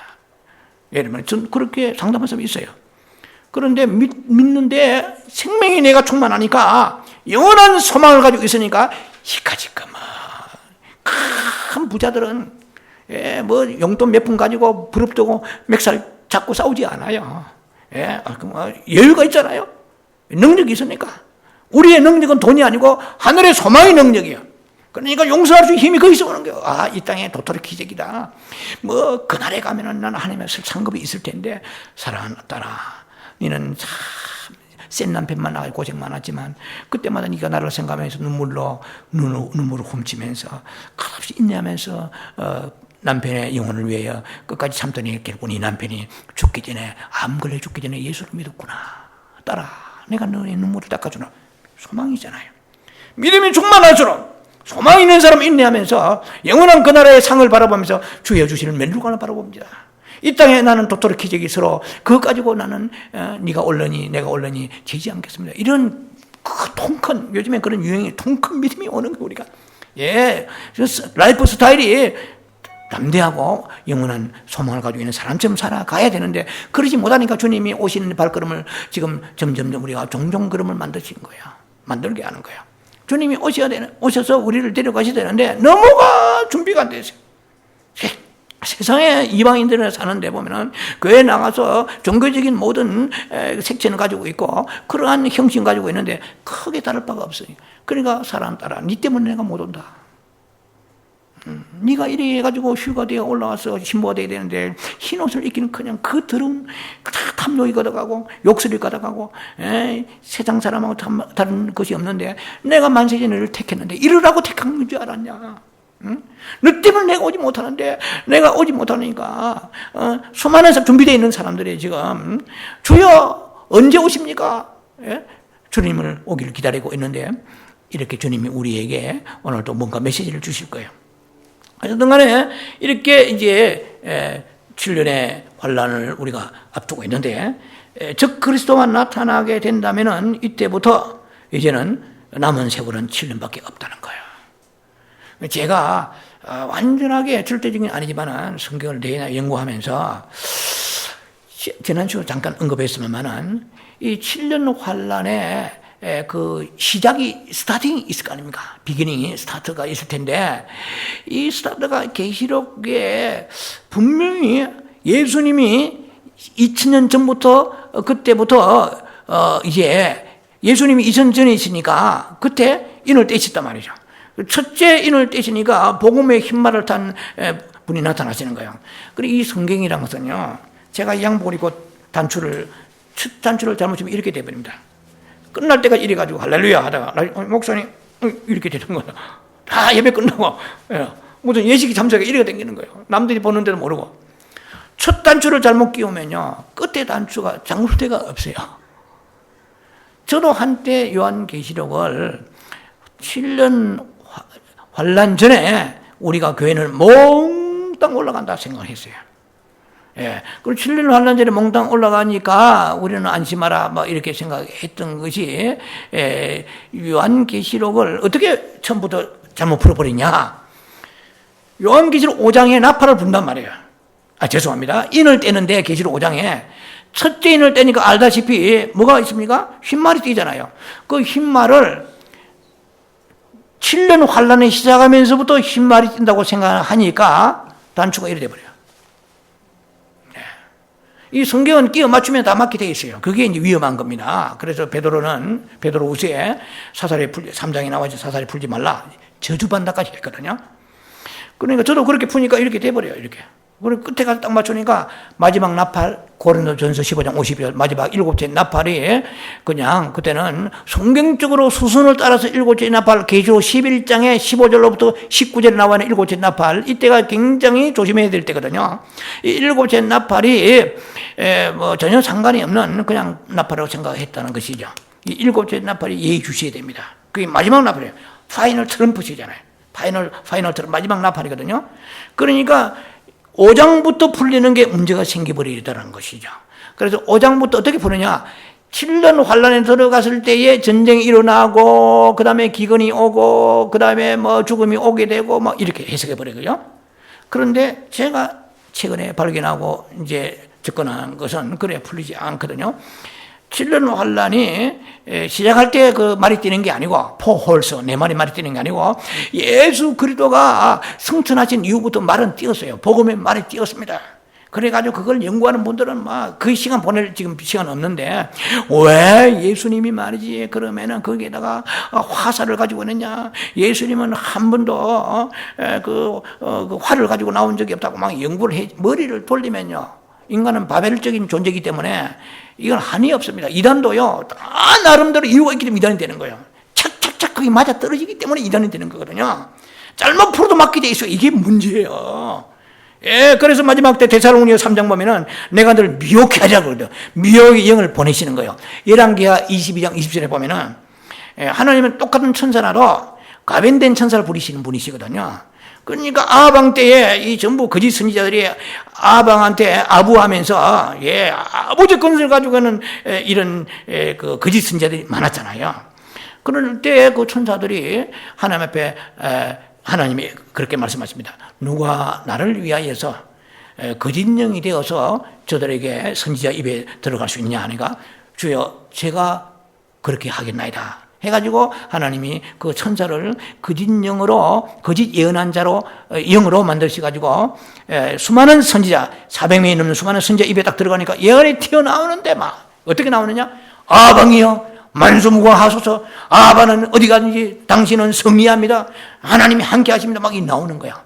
예를 들면 전 그렇게 상담한 사람이 있어요. 그런데 믿는데 생명이 내가 충만하니까 영원한 소망을 가지고 있으니까 시카지까마 큰 부자들은 뭐 용돈 몇 푼 가지고 부릅뜨고 맥살 잡고 싸우지 않아요. 여유가 있잖아요. 능력이 있으니까. 우리의 능력은 돈이 아니고 하늘의 소망의 능력이에요. 그러니까 용서할 수 있는 힘이 거기서 오는 거예요. 이 땅에 도토리 기적이다. 뭐 그날에 가면은 나는 하나님의 상급이 있을 텐데, 사랑하는 딸아, 너는 참 센 남편만 나가 고생 많았지만 그때마다 네가 나를 생각하면서 눈물을 훔치면서 끝없이 인내하면서 남편의 영혼을 위하여 끝까지 참더니 결국 네 남편이 죽기 전에, 암 걸려 죽기 전에 예수를 믿었구나. 딸아, 내가 너의 눈물을 닦아주나. 소망이잖아요. 믿음이 충만할수록 소망 있는 사람 인내하면서 영원한 그 나라의 상을 바라보면서 주여 주시는 멸류관을 바라봅니다. 이 땅에 나는 도토리 기적이 서로 그거 가지고 나는 네가 옳으니 내가 옳으니 지지 않겠습니다. 이런 통큰, 요즘에 그런 유행이 통큰 믿음이 오는 거예요, 우리가. 예, 라이프 스타일이 담대하고 영원한 소망을 가지고 있는 사람처럼 살아가야 되는데 그러지 못하니까 주님이 오시는 발걸음을 지금 점점 우리가 종종 걸음을 만드신 거예요. 만들게 하는 거예요. 주님이 오셔서 우리를 데려가셔야 되는데 너무가 준비가 안 되세요. 세상에 이방인들을 사는데 보면은 교회에 나가서 종교적인 모든 색채를 가지고 있고 그러한 형식 가지고 있는데 크게 다를 바가 없어요. 그러니까 사람 따라 니 때문에 내가 못 온다. 네가 이래 해가지고 휴가되어 올라와서 신부가 돼야 되는데 흰옷을 입기는 그냥 그 더러운 탐욕이 걷어가고 욕설이 걷어가고 세상 사람하고 다른 것이 없는데 내가 만세전을 택했는데 이러라고 택한 줄 알았냐. 응? 너 때문에 내가 오지 못하는데 내가 오지 못하니까 수많은 준비되어 있는 사람들이 지금 주여 언제 오십니까? 주님을 오기를 기다리고 있는데 이렇게 주님이 우리에게 오늘도 뭔가 메시지를 주실 거예요. 어쨌든 간에 이렇게 이제 7년의 환란을 우리가 앞두고 있는데 즉 그리스도가 나타나게 된다면은 이때부터 이제는 남은 세월은 7년밖에 없다는 거예요. 제가 완전하게 절대적인 아니지만은 성경을 내내 연구하면서 지난주 잠깐 언급했으면은 이 7년 환란의 그 시작이 스타팅이 있을 거 아닙니까? 비기닝이 스타트가 있을 텐데 이 스타트가 계시록에 분명히 예수님이 2000년 전부터 그때부터 이제 예수님이 2000년 전에 있으니까 그때 인을 떼셨단 말이죠. 첫째 인을 떼시니까 복음의 흰말을 탄 분이 나타나시는 거예요. 그리고 이 성경이란 것은요, 제가 이 양복을 입고 첫 단추를 잘못 치면 이렇게 돼버립니다. 끝날 때까지 이래가지고 할렐루야 하다가 목사님 이렇게 되는 거예요. 다 예배 끝나고 무슨 예식이 참석에 이래가 당기는 거예요. 남들이 보는데도 모르고. 첫 단추를 잘못 끼우면요 끝에 단추가 잠글 데가 없어요. 저도 한때 요한계시록을 7년 환란 전에 우리가 교회는 몽땅 올라간다 생각했어요. 예. 그리고 7년 환란 전에 몽땅 올라가니까 우리는 안심하라 뭐 이렇게 생각했던 것이 요한계시록을 어떻게 처음부터 잘못 풀어버리냐. 요한계시록 5장에 나팔을 분단 말이에요. 죄송합니다. 인을 떼는데 계시록 5장에 첫째 인을 떼니까 알다시피 뭐가 있습니까? 흰말이 띄잖아요. 그 흰말을 7년 환란이 시작하면서부터 흰말이 뜬다고 생각하니까 단추가 이래 돼버려요. 이 성경은 끼워 맞추면 다 맞게 되어 있어요. 그게 이제 위험한 겁니다. 그래서 베드로후서에 사살에 3장에 나와서 사살에 풀지 말라. 저주받는다까지 했거든요. 그러니까 저도 그렇게 푸니까 이렇게 돼버려요. 이렇게. 그리고 끝에 가서 딱 맞추니까 마지막 나팔, 고린도전서 15장 50절 마지막 7째 나팔이 그냥 그때는 성경적으로 수순을 따라서 7째 나팔, 계시록 11장에 15절로부터 19절에 나와 있는 7째 나팔, 이때가 굉장히 조심해야 될 때거든요. 이 7째 나팔이 뭐 전혀 상관이 없는 그냥 나팔이라고 생각했다는 것이죠. 이 7째 나팔이 예의 주셔야 됩니다. 그게 마지막 나팔이에요. 파이널 트럼프시잖아요. 파이널 트럼프 마지막 나팔이거든요. 그러니까 5장부터 풀리는 게 문제가 생겨버리더라는 것이죠. 그래서 5장부터 어떻게 푸느냐. 7년 환란에 들어갔을 때에 전쟁이 일어나고, 그 다음에 기근이 오고, 그 다음에 뭐 죽음이 오게 되고, 뭐 이렇게 해석해버리고요. 그런데 제가 최근에 발견하고 이제 접근한 것은 그래 풀리지 않거든요. 7년 환란이 시작할 때 그 말이 뛰는 게 아니고 포홀서 내 말이 뛰는 게 아니고 예수 그리스도가 승천하신 이후부터 말은 뛰었어요. 복음의 말이 뛰었습니다. 그래가지고 그걸 연구하는 분들은 막 그 시간 보낼 지금 시간 없는데 왜 예수님이 말이지 그러면은 거기에다가 화살을 가지고 있느냐, 예수님은 한 번도 그 활을 가지고 나온 적이 없다고 막 연구를 해 머리를 돌리면요 인간은 바벨적인 존재이기 때문에 이건 한이 없습니다. 이단도요, 다 나름대로 이유가 있기 때문에 이단이 되는 거예요. 착착착 그게 맞아 떨어지기 때문에 이단이 되는 거거든요. 잘못 풀어도 맞게 돼 있어요. 이게 문제예요. 예, 그래서 마지막 때 데살로니가 3장 보면은 내가 늘 미혹해 하자고 그러거든요. 미혹의 영을 보내시는 거예요. 열왕기하 22장 20절에 보면은 하나님은 똑같은 천사라도 가변된 천사를 부리시는 분이시거든요. 그러니까 아방 때에 이 전부 거짓 선지자들이 아방한테 아부하면서 아버지 건설 가지고는 이런 그 거짓 선지자들이 많았잖아요. 그럴 때 그 천사들이 하나님 앞에 하나님이 그렇게 말씀하십니다. 누가 나를 위하여서 거짓 영이 되어서 저들에게 선지자 입에 들어갈 수 있냐 하니까 주여 제가 그렇게 하겠나이다 해가지고 하나님이 그 천사를 거짓 영으로 거짓 예언한 자로 영으로 만드셔가지고 수많은 선지자 400명이 넘는 수많은 선지자 입에 딱 들어가니까 예언이 튀어나오는데 막 어떻게 나오느냐? 아방이여 만수무강하소서. 아바는 어디 가든지 당신은 승리합니다. 하나님이 함께 하십니다. 막 이 나오는 거야.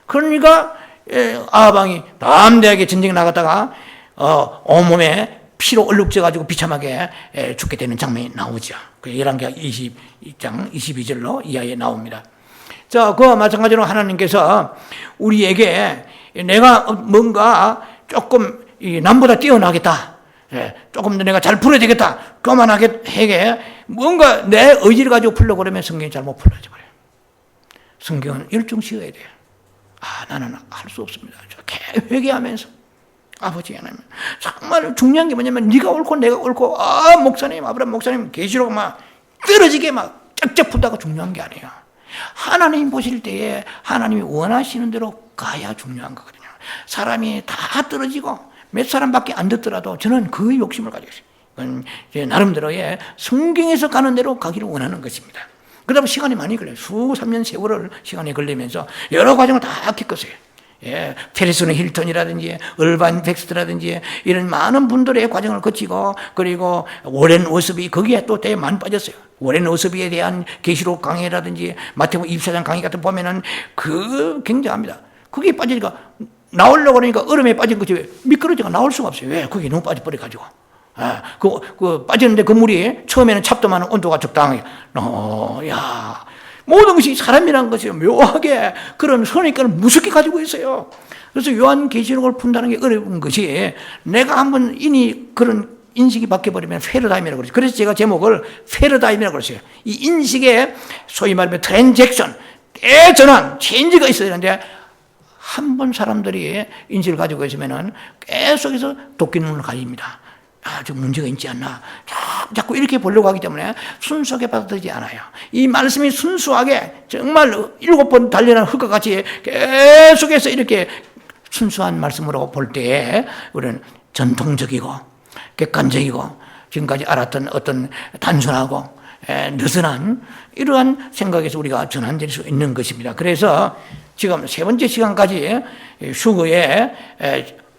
그러니까 아방이 담대하게 전쟁에 나갔다가 온몸에 피로 얼룩져가지고 비참하게 죽게 되는 장면이 나오죠. 그 열왕기하 22장 22절로 이하에 나옵니다. 자, 그와 마찬가지로 하나님께서 우리에게 내가 뭔가 조금 남보다 뛰어나겠다. 조금 더 내가 잘 풀어야 되겠다. 교만하게 해게 뭔가 내 의지를 가지고 풀려고 그러면 성경이 잘못 풀려져 버려요. 성경은 일중시어야 돼요. 나는 할 수 없습니다. 이렇게 회개하면서 아버지 하나님 정말 중요한 게 뭐냐면 네가 옳고 내가 옳고 목사님 아브라함 목사님 계시록 막 떨어지게 막 쫙쫙 풀다가 중요한 게 아니에요. 하나님 보실 때에 하나님이 원하시는 대로 가야 중요한 거거든요. 사람이 다 떨어지고 몇 사람밖에 안 듣더라도 저는 그 욕심을 가지고 있어요. 그건 제 나름대로의 성경에서 가는 대로 가기를 원하는 것입니다. 그러다 보면 시간이 많이 걸려요. 수 3년 세월을 시간이 걸리면서 여러 과정을 다 겪었어요. 페리스는 힐턴이라든지 얼반 텍스트라든지 이런 많은 분들의 과정을 거치고 그리고 워렌 워스비 거기에 또 되게 많이 빠졌어요. 워렌 워스비에 대한 계시록 강의라든지 마태복음 24장 강의 같은 거 보면은 그 굉장합니다. 거기에 빠지니까 나오려고 그러니까 얼음에 빠진 것이 미끄러지가 나올 수가 없어요. 왜? 거기 너무 빠져버려가지고. 빠지는데 그 물이 처음에는 찹도만 온도가 적당하게. 모든 것이 사람이라는 것이 묘하게 그런 선입견을 무섭게 가지고 있어요. 그래서 요한계시록을 푼다는 게 어려운 것이 내가 한번 이미 그런 인식이 바뀌어버리면 패러다임이라고 그러죠. 그래서 제가 제목을 패러다임이라고 그랬어요. 이 인식의 소위 말하면 트랜잭션, 대전환, 체인지가 있어야 되는데 한 번 사람들이 인식을 가지고 있으면은 계속해서 도끼 눈을 가립니다. 좀 문제가 있지 않나. 자꾸 이렇게 보려고 하기 때문에 순수하게 받아들이지 않아요. 이 말씀이 순수하게 정말 7번 단련한 흙과 같이 계속해서 이렇게 순수한 말씀으로 볼 때에 우리는 전통적이고 객관적이고 지금까지 알았던 어떤 단순하고 느슨한 이러한 생각에서 우리가 전환될 수 있는 것입니다. 그래서 지금 세 번째 시간까지 휴거에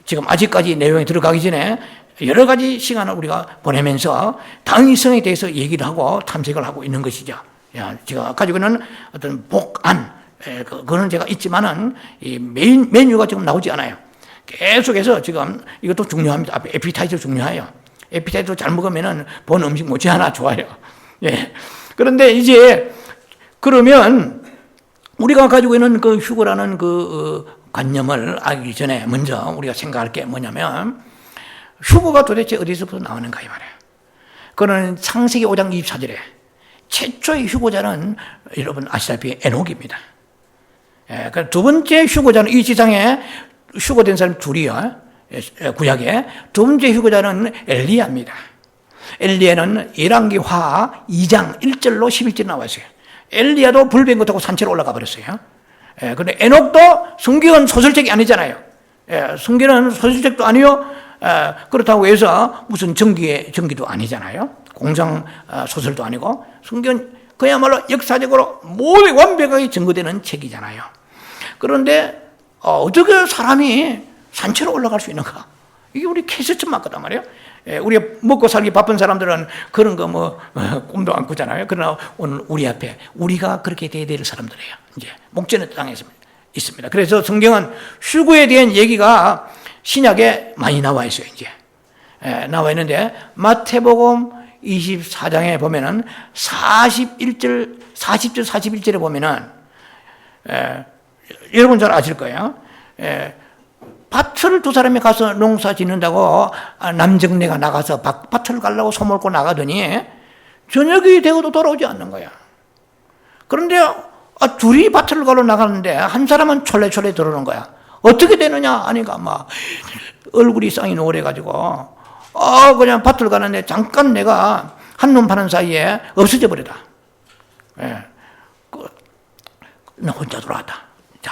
지금 아직까지 내용이 들어가기 전에 여러 가지 시간을 우리가 보내면서 당위성에 대해서 얘기를 하고 탐색을 하고 있는 것이죠. 제가 가지고 있는 어떤 복안, 그거는 제가 있지만은 이 메인 메뉴가 지금 나오지 않아요. 계속해서 지금 이것도 중요합니다. 앞에 에피타이저 중요해요. 에피타이저 잘 먹으면은 본 음식 못지 않아 좋아요. 그런데 이제 그러면 우리가 가지고 있는 그 휴거라는 그 관념을 알기 전에 먼저 우리가 생각할 게 뭐냐면 휴거가 도대체 어디서부터 나오는가 이 말이에요. 그거는 창세기 5장 24절에 최초의 휴거자는 여러분 아시다시피 에녹입니다. 그 두 번째 휴거자는 이 지상에 휴거된 사람 둘이요. 구약에 두 번째 휴거자는 엘리야입니다. 엘리야는 열왕기하 2장 1절로 11절 나와 있어요. 엘리야도 불변 것하고 산채로 올라가 버렸어요. 그런데 에녹도 성경은 소설책이 아니잖아요. 성경은 소설책도 아니요. 그렇다고 해서 무슨 전기도 아니잖아요. 공상 소설도 아니고 성경은 그야말로 역사적으로 모두 완벽하게 증거되는 책이잖아요. 그런데 어떻게 사람이 산채로 올라갈 수 있는가? 이게 우리 캐스트 맞거단 말이에요. 우리가 먹고 살기 바쁜 사람들은 그런 거 꿈도 안 꾸잖아요. 그러나 오늘 우리 앞에 우리가 그렇게 돼야 될 사람들이에요. 이제 목전의 땅에 있습니다. 그래서 성경은 휴거에 대한 얘기가 신약에 많이 나와 있어요. 이제 나와 있는데 마태복음 24장에 보면은 40절 41절에 보면은 여러분 잘 아실 거예요. 밭을 두 사람이 가서 농사 짓는다고 남정네가 나가서 밭을 가려고 소몰고 나가더니 저녁이 되고도 돌아오지 않는 거야. 그런데 둘이 밭을 걸어 나가는데 한 사람은 촐레촐레 들어오는 거야. 어떻게 되느냐 하니까 막 얼굴이 쌍이 노래가지고 그냥 밭을 가는데 잠깐 내가 한눈 파는 사이에 없어져 버리다. 예. 나 혼자 돌아왔다. 자,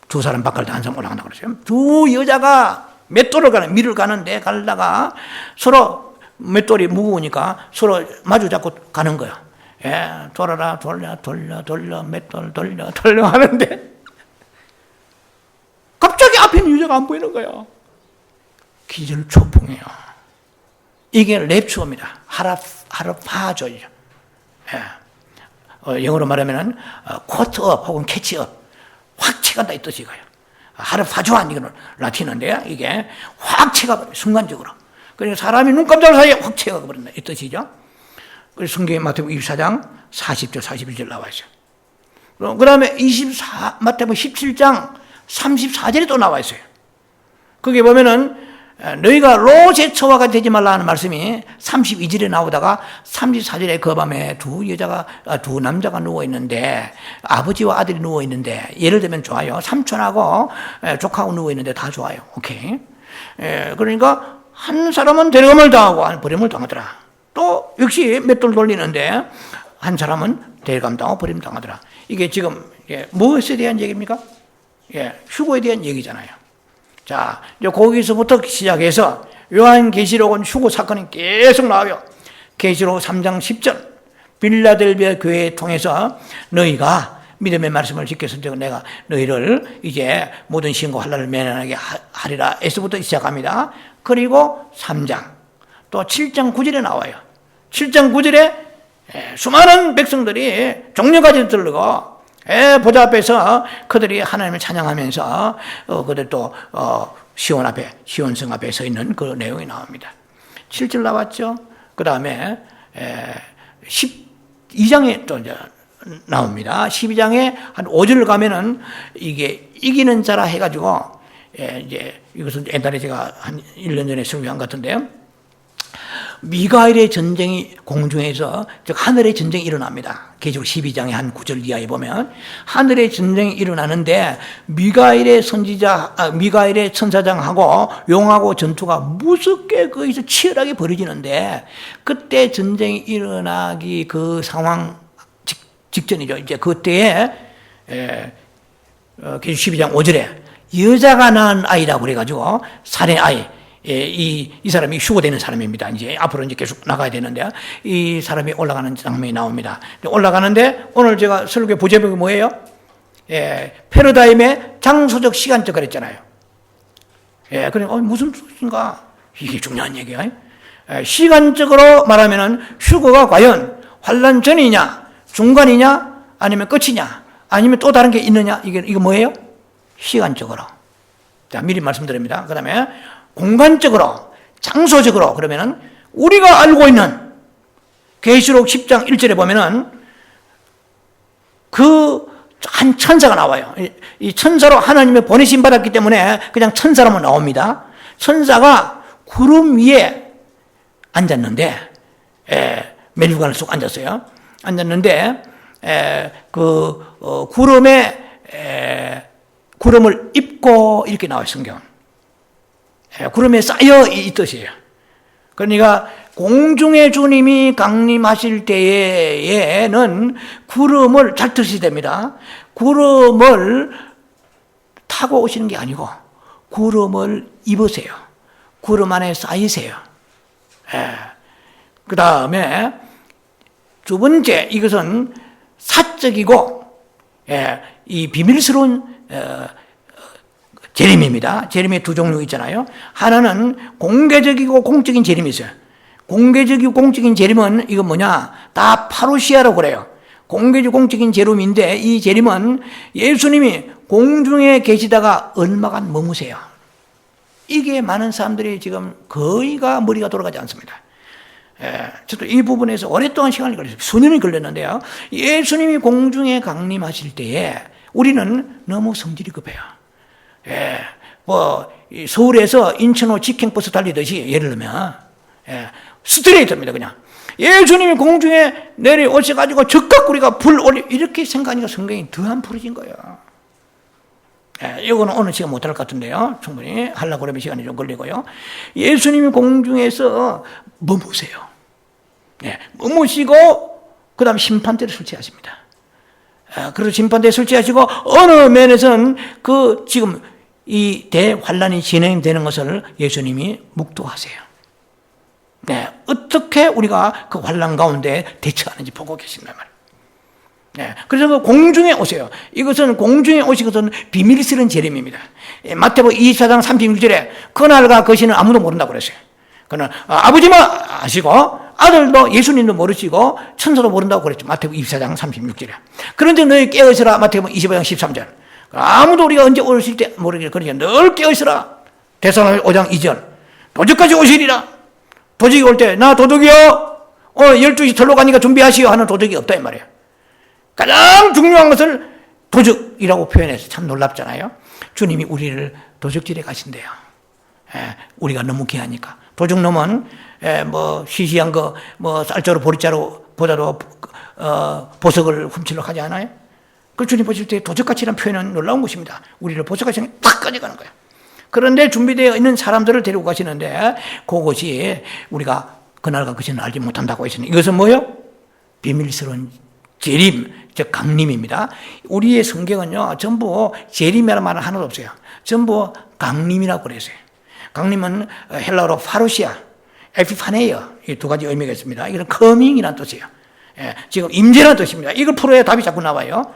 두 사람 바깥에 한 사람 올라간다 그러죠. 두 여자가 밀을 가는데 가다가 서로 맷돌이 무거우니까 서로 마주 잡고 가는 거예요. 예, 돌아라, 돌려, 맷돌 돌려 하는데 갑자기 앞에 있는 여자가 안 보이는 거예요. 기절초풍이에요. 이게 랩추어입니다. 하르파조죠. 예. 영어로 말하면은 쿼트업 혹은 캐치업, 확 채간다 이 뜻이 이거예요. 하르파조한 이거는 라틴어인데요. 이게 확 채가버려요. 순간적으로. 그러니까 사람이 눈 깜짝 사이에 확 채가 버린다 이 뜻이죠. 그래서 성경에 마태복음 24장 40절 41절 나와 있어요. 그 다음에 마태복음 17장 34절에 또 나와 있어요. 거기 보면은 너희가 롯의 처화가 되지 말라 하는 말씀이 32절에 나오다가 34절에 그 밤에 두 남자가 누워있는데 아버지와 아들이 누워있는데 예를 들면 좋아요. 삼촌하고 조카하고 누워있는데 다 좋아요. 오케이. 그러니까 한 사람은 데려감을 당하고 버림을 당하더라. 또 역시 맷돌 돌리는데 한 사람은 데려감 당하고 버림 당하더라. 이게 지금 무엇에 대한 얘기입니까? 휴거에 대한 얘기잖아요. 자, 이제 거기서부터 시작해서 요한계시록은 휴거 사건이 계속 나와요. 계시록 3장 10절 빌라델비아 교회에 통해서 너희가 믿음의 말씀을 지켜서 내가 너희를 이제 모든 시험과 환난을 면하게 하리라 에서부터 시작합니다. 그리고 3장 또 7장 9절에 나와요. 7장 9절에 수많은 백성들이 종려가지 들고 보좌 앞에서 그들이 하나님을 찬양하면서 그들 또 시온성 앞에 서 있는 그 내용이 나옵니다. 7절 나왔죠. 그 다음에 12장에 또 이제 나옵니다. 12장에 한 5절 가면은 이게 이기는 자라 해가지고 이제 이것은 옛날에 제가 한 1년 전에 설교한 것 같은데요. 미가엘의 전쟁이 공중에서 즉 하늘의 전쟁이 일어납니다. 계시록 12장의 한 9절 이하에 보면 하늘의 전쟁이 일어나는데 미가엘의 천사장하고 용하고 전투가 무섭게 거기서 치열하게 벌어지는데 그때 전쟁이 일어나기 그 상황 직전이죠. 이제 그때에 계시록 12장 5절에 여자가 낳은 아이라고 그래가지고 살인 아이. 이 사람이 휴거되는 사람입니다. 이제 앞으로 이제 계속 나가야 되는데 이 사람이 올라가는 장면이 나옵니다. 올라가는데 오늘 제가 설교 부제목이 뭐예요? 패러다임의 장소적 시간적 그랬잖아요. 그러니까 무슨 뜻인가? 이게 중요한 얘기예요. 시간적으로 말하면은 휴거가 과연 환난 전이냐, 중간이냐, 아니면 끝이냐, 아니면 또 다른 게 있느냐? 이거 뭐예요? 시간적으로. 자, 미리 말씀드립니다. 그 다음에 공간적으로, 장소적으로 그러면은 우리가 알고 있는 계시록 10장 1절에 보면은 그 한 천사가 나와요. 이 천사로 하나님의 보내심 받았기 때문에 그냥 천사라면 나옵니다. 천사가 구름 위에 앉았는데 멜류관을 쏙 앉았어요. 앉았는데 구름을 입고 이렇게 나와요. 성경. 구름에 쌓여 이 뜻이에요. 그러니까 공중의 주님이 강림하실 때에는 구름을 잘 드셔야 됩니다. 구름을 타고 오시는 게 아니고 구름을 입으세요. 구름 안에 쌓이세요. 그 다음에 두 번째 이것은 사적이고 이 비밀스러운 재림입니다. 재림의 두 종류 있잖아요. 하나는 공개적이고 공적인 재림이 있어요. 공개적이고 공적인 재림은 이건 뭐냐? 다 파루시아라고 그래요. 공개적 공적인 재림인데 이 재림은 예수님이 공중에 계시다가 얼마간 머무세요. 이게 많은 사람들이 지금 거의가 머리가 돌아가지 않습니다. 저도 이 부분에서 오랫동안 시간이 걸렸어요. 수년이 걸렸는데요. 예수님이 공중에 강림하실 때에 우리는 너무 성질이 급해요. 서울에서 인천호 직행버스 달리듯이 예를 들면 스트레이트입니다. 그냥 예수님이 공중에 내려오셔가지고 적각 우리가 불 올리 이렇게 생각하니까 성경이 더 안 풀어진 거예요. 이거는 오늘 시간 못할 것 같은데요. 충분히 하려고 그러면 시간이 좀 걸리고요. 예수님이 공중에서 머무세요. 머무시고 그 다음 심판대를 설치하십니다. 그래서 심판대에 설치하시고 어느 면에서는 그 지금 이 대환란이 진행되는 것을 예수님이 묵도하세요. 어떻게 우리가 그 환란 가운데 대처하는지 보고 계신단 말이에요. 그래서 그 공중에 오세요. 이것은 공중에 오신 것은 비밀스러운 재림입니다. 마태복음 24장 36절에 그날과 그 시는 아무도 모른다고 그랬어요. 그는 아버지만 아시고 아들도 예수님도 모르시고 천사도 모른다고 그랬죠. 마태복음 24장 36절에. 그런데 너희 깨어있으라. 마태복음 25장 13절. 아무도 우리가 언제 오실 때 모르겠다. 그러니까 늘 깨어있으라. 데살로니가 5장 2절. 도적까지 오시리라. 도적이 올 때 나 도둑이요. 오늘 12시 절로 가니까 준비하시오 하는 도적이 없다 이 말이에요. 가장 중요한 것을 도적이라고 표현해서 참 놀랍잖아요. 주님이 우리를 도적질에 가신대요. 우리가 너무 귀하니까. 도적놈은 뭐 시시한 거 뭐 쌀자루 보리자루 보다도 보석을 훔치려고 하지 않아요? 그 주님 보실 때 도적같이라는 표현은 놀라운 것입니다. 우리를 보석같이 딱 가져가는 거예요. 그런데 준비되어 있는 사람들을 데리고 가시는데 그것이 우리가 그날과 그 시는 알지 못한다고 했으니 이것은 뭐예요? 비밀스러운 재림, 즉 강림입니다. 우리의 성경은요 전부 재림이라는 말은 하나도 없어요. 전부 강림이라고 그랬어요. 강림은 헬라어로 파루시아, 에피파네이어 이 두 가지 의미가 있습니다. 이건 커밍이라는 뜻이에요. 지금 임재라는 뜻입니다. 이걸 풀어야 답이 자꾸 나와요.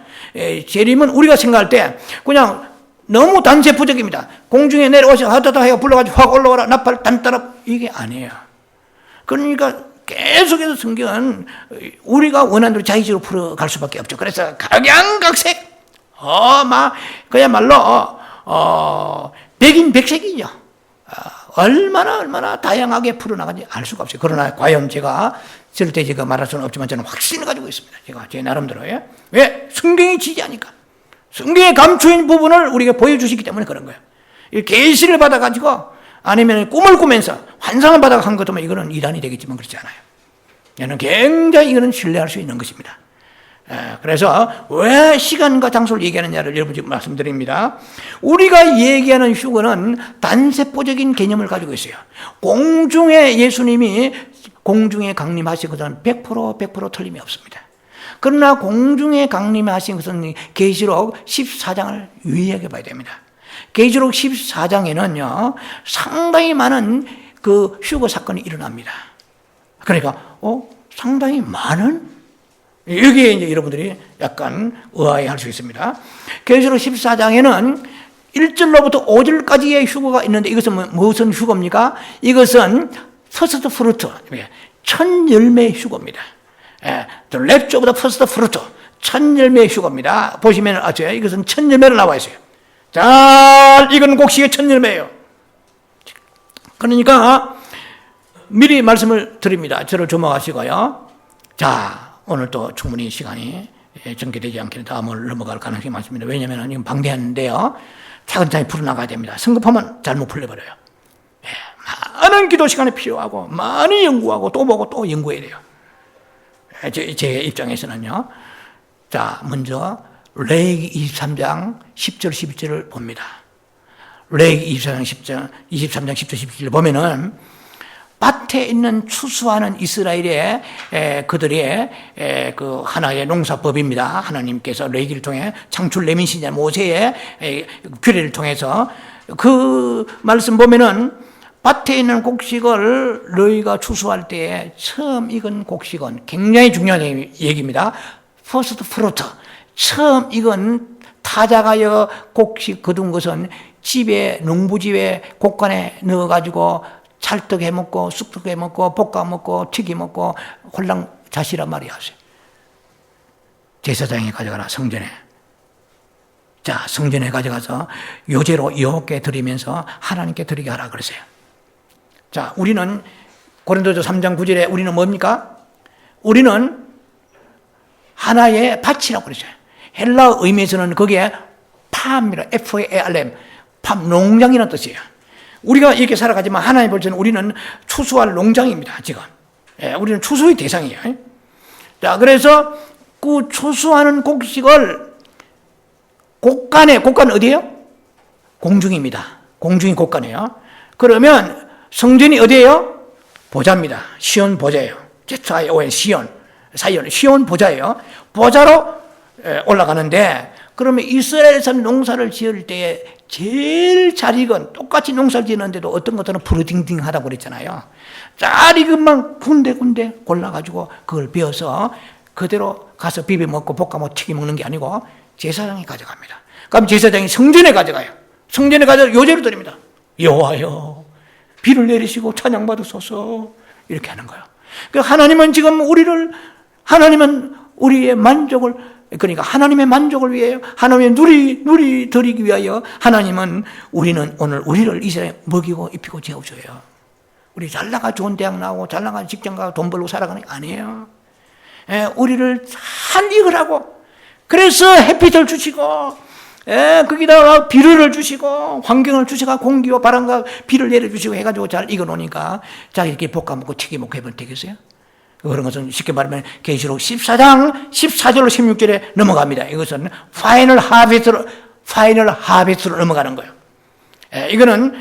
재림은 우리가 생각할 때 그냥 너무 단세포적입니다. 공중에 내려오셔 하다다 해요. 불러가지고 확 올라와라 나팔 단따라 이게 아니에요. 그러니까 계속해서 성경은 우리가 원하는 대로 자의적으로 풀어갈 수밖에 없죠. 그래서 각양각색 그야말로 백인백색이죠. 얼마나 다양하게 풀어나가는지 알 수가 없어요. 그러나 과연 제가 절대 제가 말할 수는 없지만 저는 확신을 가지고 있습니다. 제가 제 나름대로요. 왜? 성경이 지지하니까. 성경에 감추인 부분을 우리가 보여주시기 때문에 그런 거예요. 계시를 받아가지고 아니면 꿈을 꾸면서 환상을 받아가 한 것도 이거는 이단이 되겠지만 그렇지 않아요. 얘는 굉장히 이거는 신뢰할 수 있는 것입니다. 그래서 왜 시간과 장소를 얘기하느냐를 여러분 말씀드립니다. 우리가 얘기하는 휴거는 단세포적인 개념을 가지고 있어요. 공중에 예수님이 공중에 강림하신 것은 100% 틀림이 없습니다. 그러나 공중에 강림하신 것은 계시록 14장을 유의하게 봐야 됩니다. 계시록 14장에는요 상당히 많은 그 휴거 사건이 일어납니다. 그러니까 상당히 많은 여기에 이제 여러분들이 약간 의아해할 수 있습니다. 계시록 14장에는 1절로부터 5절까지의 휴거가 있는데 이것은 무슨 휴거입니까? 이것은 퍼스트 프루트, 첫 열매 휴거입니다. The rapture of the first fruit, 첫 열매 휴거입니다. 보시면 아세요. 이것은 첫 열매로 나와 있어요. 자, 이건 곡식의 첫 열매예요. 그러니까 미리 말씀을 드립니다. 저를 주목하시고요. 자, 오늘 또 충분히 시간이 전개되지 않기는 다음을 넘어갈 가능성이 많습니다. 왜냐하면 이건 방대한데요. 차근차근 풀어나가야 됩니다. 성급하면 잘못 풀려버려요. 많은 기도 시간이 필요하고 많이 연구하고 또 보고 또 연구해야 돼요. 제 입장에서는요. 자, 먼저 레위기 23장 10절 11절을 봅니다. 레위기 23장 10절 11절을 보면은 밭에 있는 추수하는 이스라엘의 그들의 그 하나의 농사법입니다. 하나님께서 레위기를 통해 창출 레민 신자 모세의 규례를 통해서 그 말씀 보면은 밭에 있는 곡식을 너희가 추수할 때에 처음 익은 곡식은 굉장히 중요한 얘기입니다. 퍼스트 프루트, 처음 익은 타작하여 곡식 거둔 것은 집에 농부집에 곡간에 넣어가지고 찰떡 해먹고 쑥떡 해먹고 볶아 먹고 튀기 먹고 홀랑 자시란 말이 하세요. 제사장에 가져가라 성전에. 자, 성전에 가져가서 요제로 여호와께 드리면서 하나님께 드리게 하라 그러세요. 자, 우리는 고린도서 3장 9절에 우리는 뭡니까? 우리는 하나의 밭이라고 그러죠. 헬라 의미에서는 거기에 팜이라 FALM, 팜 농장이라는 뜻이에요. 우리가 이렇게 살아가지만 하나님 볼 때는 우리는 추수할 농장입니다. 지금 우리는 추수의 대상이에요. 자, 그래서 그 추수하는 곡식을 곡간은 어디예요? 공중입니다. 공중이 곡간이에요. 그러면 성전이 어디예요? 보좌입니다. 시온 보좌예요. ZION, 시온 보좌예요. 보좌로 올라가는데, 그러면 이스라엘 사람 농사를 지을 때에 제일 잘 익은, 똑같이 농사를 지는데도 어떤 것들은 부르딩딩하다고 그랬잖아요. 잘 익은만 군데군데 골라가지고 그걸 베어서 그대로 가서 비벼 먹고 볶아 먹고 튀겨 먹는 게 아니고 제사장이 가져갑니다. 그럼 제사장이 성전에 가져가요. 성전에 가서 요제를 드립니다. 여호와여, 비를 내리시고 찬양 받으소서, 이렇게 하는 거예요. 하나님은 지금 하나님은 우리의 만족을, 그러니까 하나님의 만족을 위하여, 하나님의 누리 드리기 위하여 하나님은 우리는 우리를 이스라엘 먹이고 입히고 재워줘요. 우리 잘 나가 좋은 대학 나오고 잘 나가 직장 가고 돈 벌고 살아가는 게 아니에요. 우리를 잘 익으라고. 그래서 햇빛을 주시고, 거기다가 비료를 주시고, 환경을 주시고, 공기와 바람과 비를 내려주시고 해가지고 잘 익어놓으니까, 자, 이렇게 볶아 먹고 튀겨 먹고 해보면 되겠어요? 그런 것은 쉽게 말하면 계시록 14장 14절로 16절에 넘어갑니다. 이것은 파이널 하베스트로 넘어가는 거예요. 이거는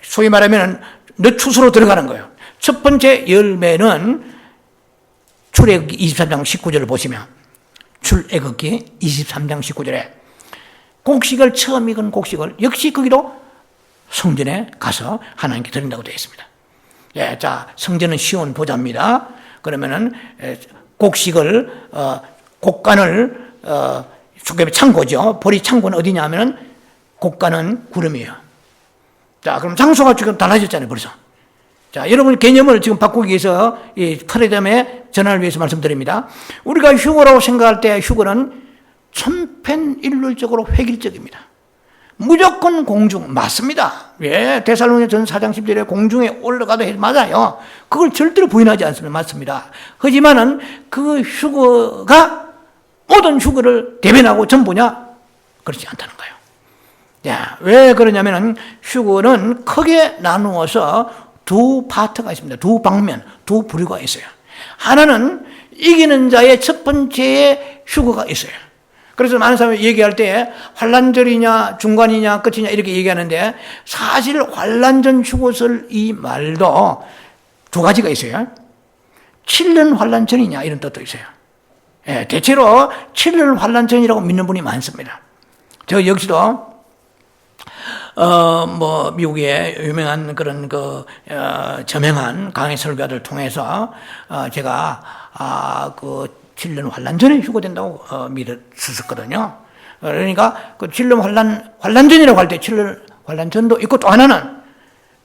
소위 말하면 늦추수로 들어가는 거예요. 첫 번째 열매는 출애굽기 23장 19절을 보시면, 출애굽기 23장 19절에 곡식을 처음 익은 곡식을 역시 거기도 성전에 가서 하나님께 드린다고 되어 있습니다. 자, 성전은 시온 보좌입니다. 그러면은 곡식을 곡간을 창고죠. 보리 창고는 어디냐 하면은 곡간은 구름이에요. 자, 그럼 장소가 지금 달라졌잖아요, 벌써. 자, 여러분 개념을 지금 바꾸기 위해서 이 패러다임의 전환을 위해서 말씀드립니다. 우리가 휴거라고 생각할 때 휴거는 천편일률적으로 획일적입니다. 무조건 공중, 맞습니다. 데살로니가전서 4장 10절에 공중에 올라가도 맞아요. 그걸 절대로 부인하지 않습니다. 맞습니다. 하지만은 그 휴거가 모든 휴거를 대변하고 전부냐? 그렇지 않다는 거예요. 왜 그러냐면은 휴거는 크게 나누어서 두 파트가 있습니다. 두 방면, 두 부류가 있어요. 하나는 이기는 자의 첫 번째의 휴거가 있어요. 그래서 많은 사람이 얘기할 때 환란절이냐 중간이냐 끝이냐 이렇게 얘기하는데, 사실 환란전 휴거설 이 말도 두 가지가 있어요. 7년 환란전이냐 이런 뜻도 있어요. 대체로 7년 환란전이라고 믿는 분이 많습니다. 저 역시도 미국의 유명한 그런 저명한 강의 설교를 통해서 제가 7년 환란전에 휴거된다고 믿었었거든요. 그러니까 그 7년 환란전이라고 할 때 7년 환란전도 있고, 또 하나는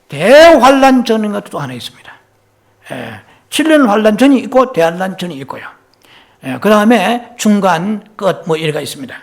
대환란전인 것도 또 하나 있습니다. 7년 환란전이 있고 대환란전이 있고요. 그 다음에 중간, 끝 여러 가지 있습니다.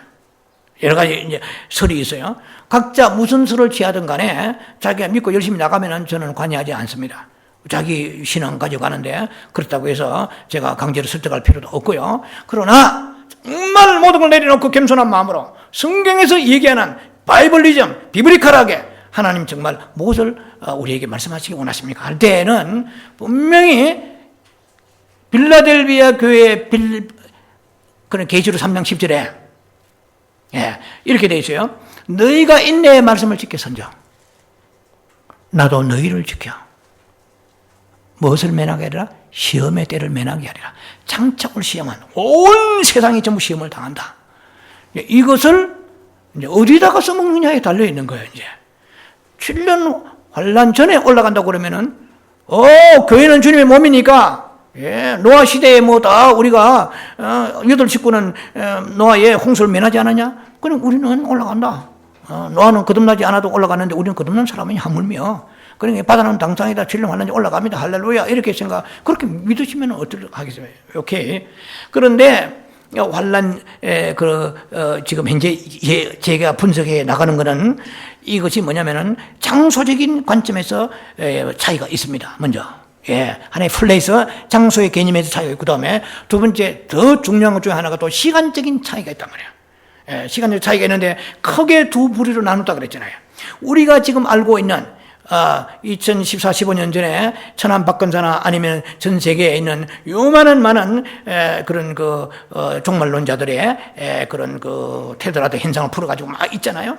여러 가지 이제 설이 있어요. 각자 무슨 설을 취하든 간에 자기가 믿고 열심히 나가면은 저는 관여하지 않습니다. 자기 신앙 가져가는데, 그렇다고 해서 제가 강제로 설득할 필요도 없고요. 그러나 정말 모든 걸 내려놓고 겸손한 마음으로 성경에서 얘기하는 바이블리즘, 비브리컬하게 하나님 정말 무엇을 우리에게 말씀하시기 원하십니까? 할 때는 분명히 빌라델비아 교회 그런 계시록 3장 10절에 이렇게 되어 있어요. 너희가 인내의 말씀을 지켜 선져, 나도 너희를 지켜. 무엇을 면하게 하리라? 시험의 때를 면하게 하리라. 장차 올 시험은 온 세상이 전부 시험을 당한다. 이것을 이제 어디다가 써먹느냐에 달려있는 거예요. 이제 7년 환란 전에 올라간다고 그러면은 교회는 주님의 몸이니까, 노아 시대에 다 우리가 8식구는 노아의 홍수를 면하지 않았냐? 그럼 우리는 올라간다. 노아는 거듭나지 않아도 올라갔는데 우리는 거듭난 사람이 하물며, 그러니까 바다는 당장이다 7년 환란이 올라갑니다. 할렐루야. 이렇게 그렇게 믿으시면 어떡하겠어요? 오케이. 그런데 환란 지금 현재 제가 분석해 나가는 것은 이것이 뭐냐면은 장소적인 관점에서 차이가 있습니다. 먼저. 하나의 플레이스, 장소의 개념에서 차이가 있고, 그다음에 두 번째 더 중요한 것 중에 하나가 또 시간적인 차이가 있단 말이에요. 시간적 차이가 있는데 크게 두 부류로 나눴다 그랬잖아요. 우리가 지금 알고 있는 2014, 15년 전에 천안 박근사나 아니면 전 세계에 있는 요만한 많은 그런 종말론자들의 그런 테드라드 현상을 풀어가지고 막 있잖아요.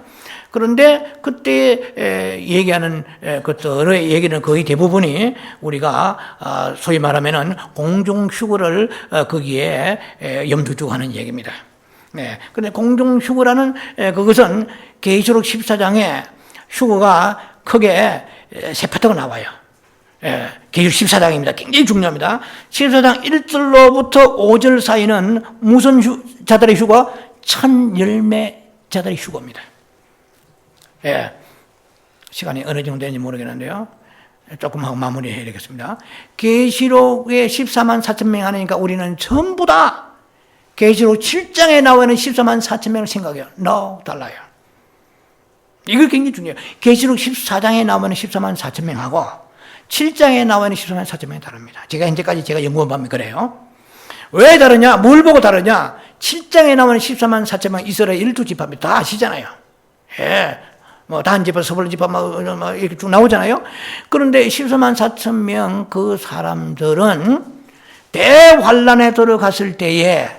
그런데 그때 얘기하는 것들의 얘기는 거의 대부분이 우리가 소위 말하면은 공중휴거를 거기에 염두 두고 하는 얘기입니다. 네. 근데 공중휴거라는 그것은 계시록 14장에 휴거가 크게 세 파트가 나와요. 계시록 14장입니다. 굉장히 중요합니다. 14장 1절로부터 5절 사이는 무슨 자들의 휴거? 천 열매 자들의 휴거입니다. 시간이 어느 정도 되는지 모르겠는데요. 조금 하고 마무리해야 되겠습니다. 계시록에 14만 4천 명 하니까 우리는 전부 다 계시록 7장에 나와 있는 14만 4천 명을 생각해요. No, 달라요. 이거 굉장히 중요해요. 계시록 14장에 나와 있는 14만 4천 명하고 7장에 나와 있는 14만 4천 명이 다릅니다. 현재까지 제가 연구한 바면 그래요. 왜 다르냐? 뭘 보고 다르냐? 7장에 나와 있는 14만 4천 명 이스라엘 12지파입니다. 다 아시잖아요. 단 지파, 서불 지파, 이렇게 쭉 나오잖아요. 그런데 14만 4천 명 그 사람들은 대환란에 들어갔을 때에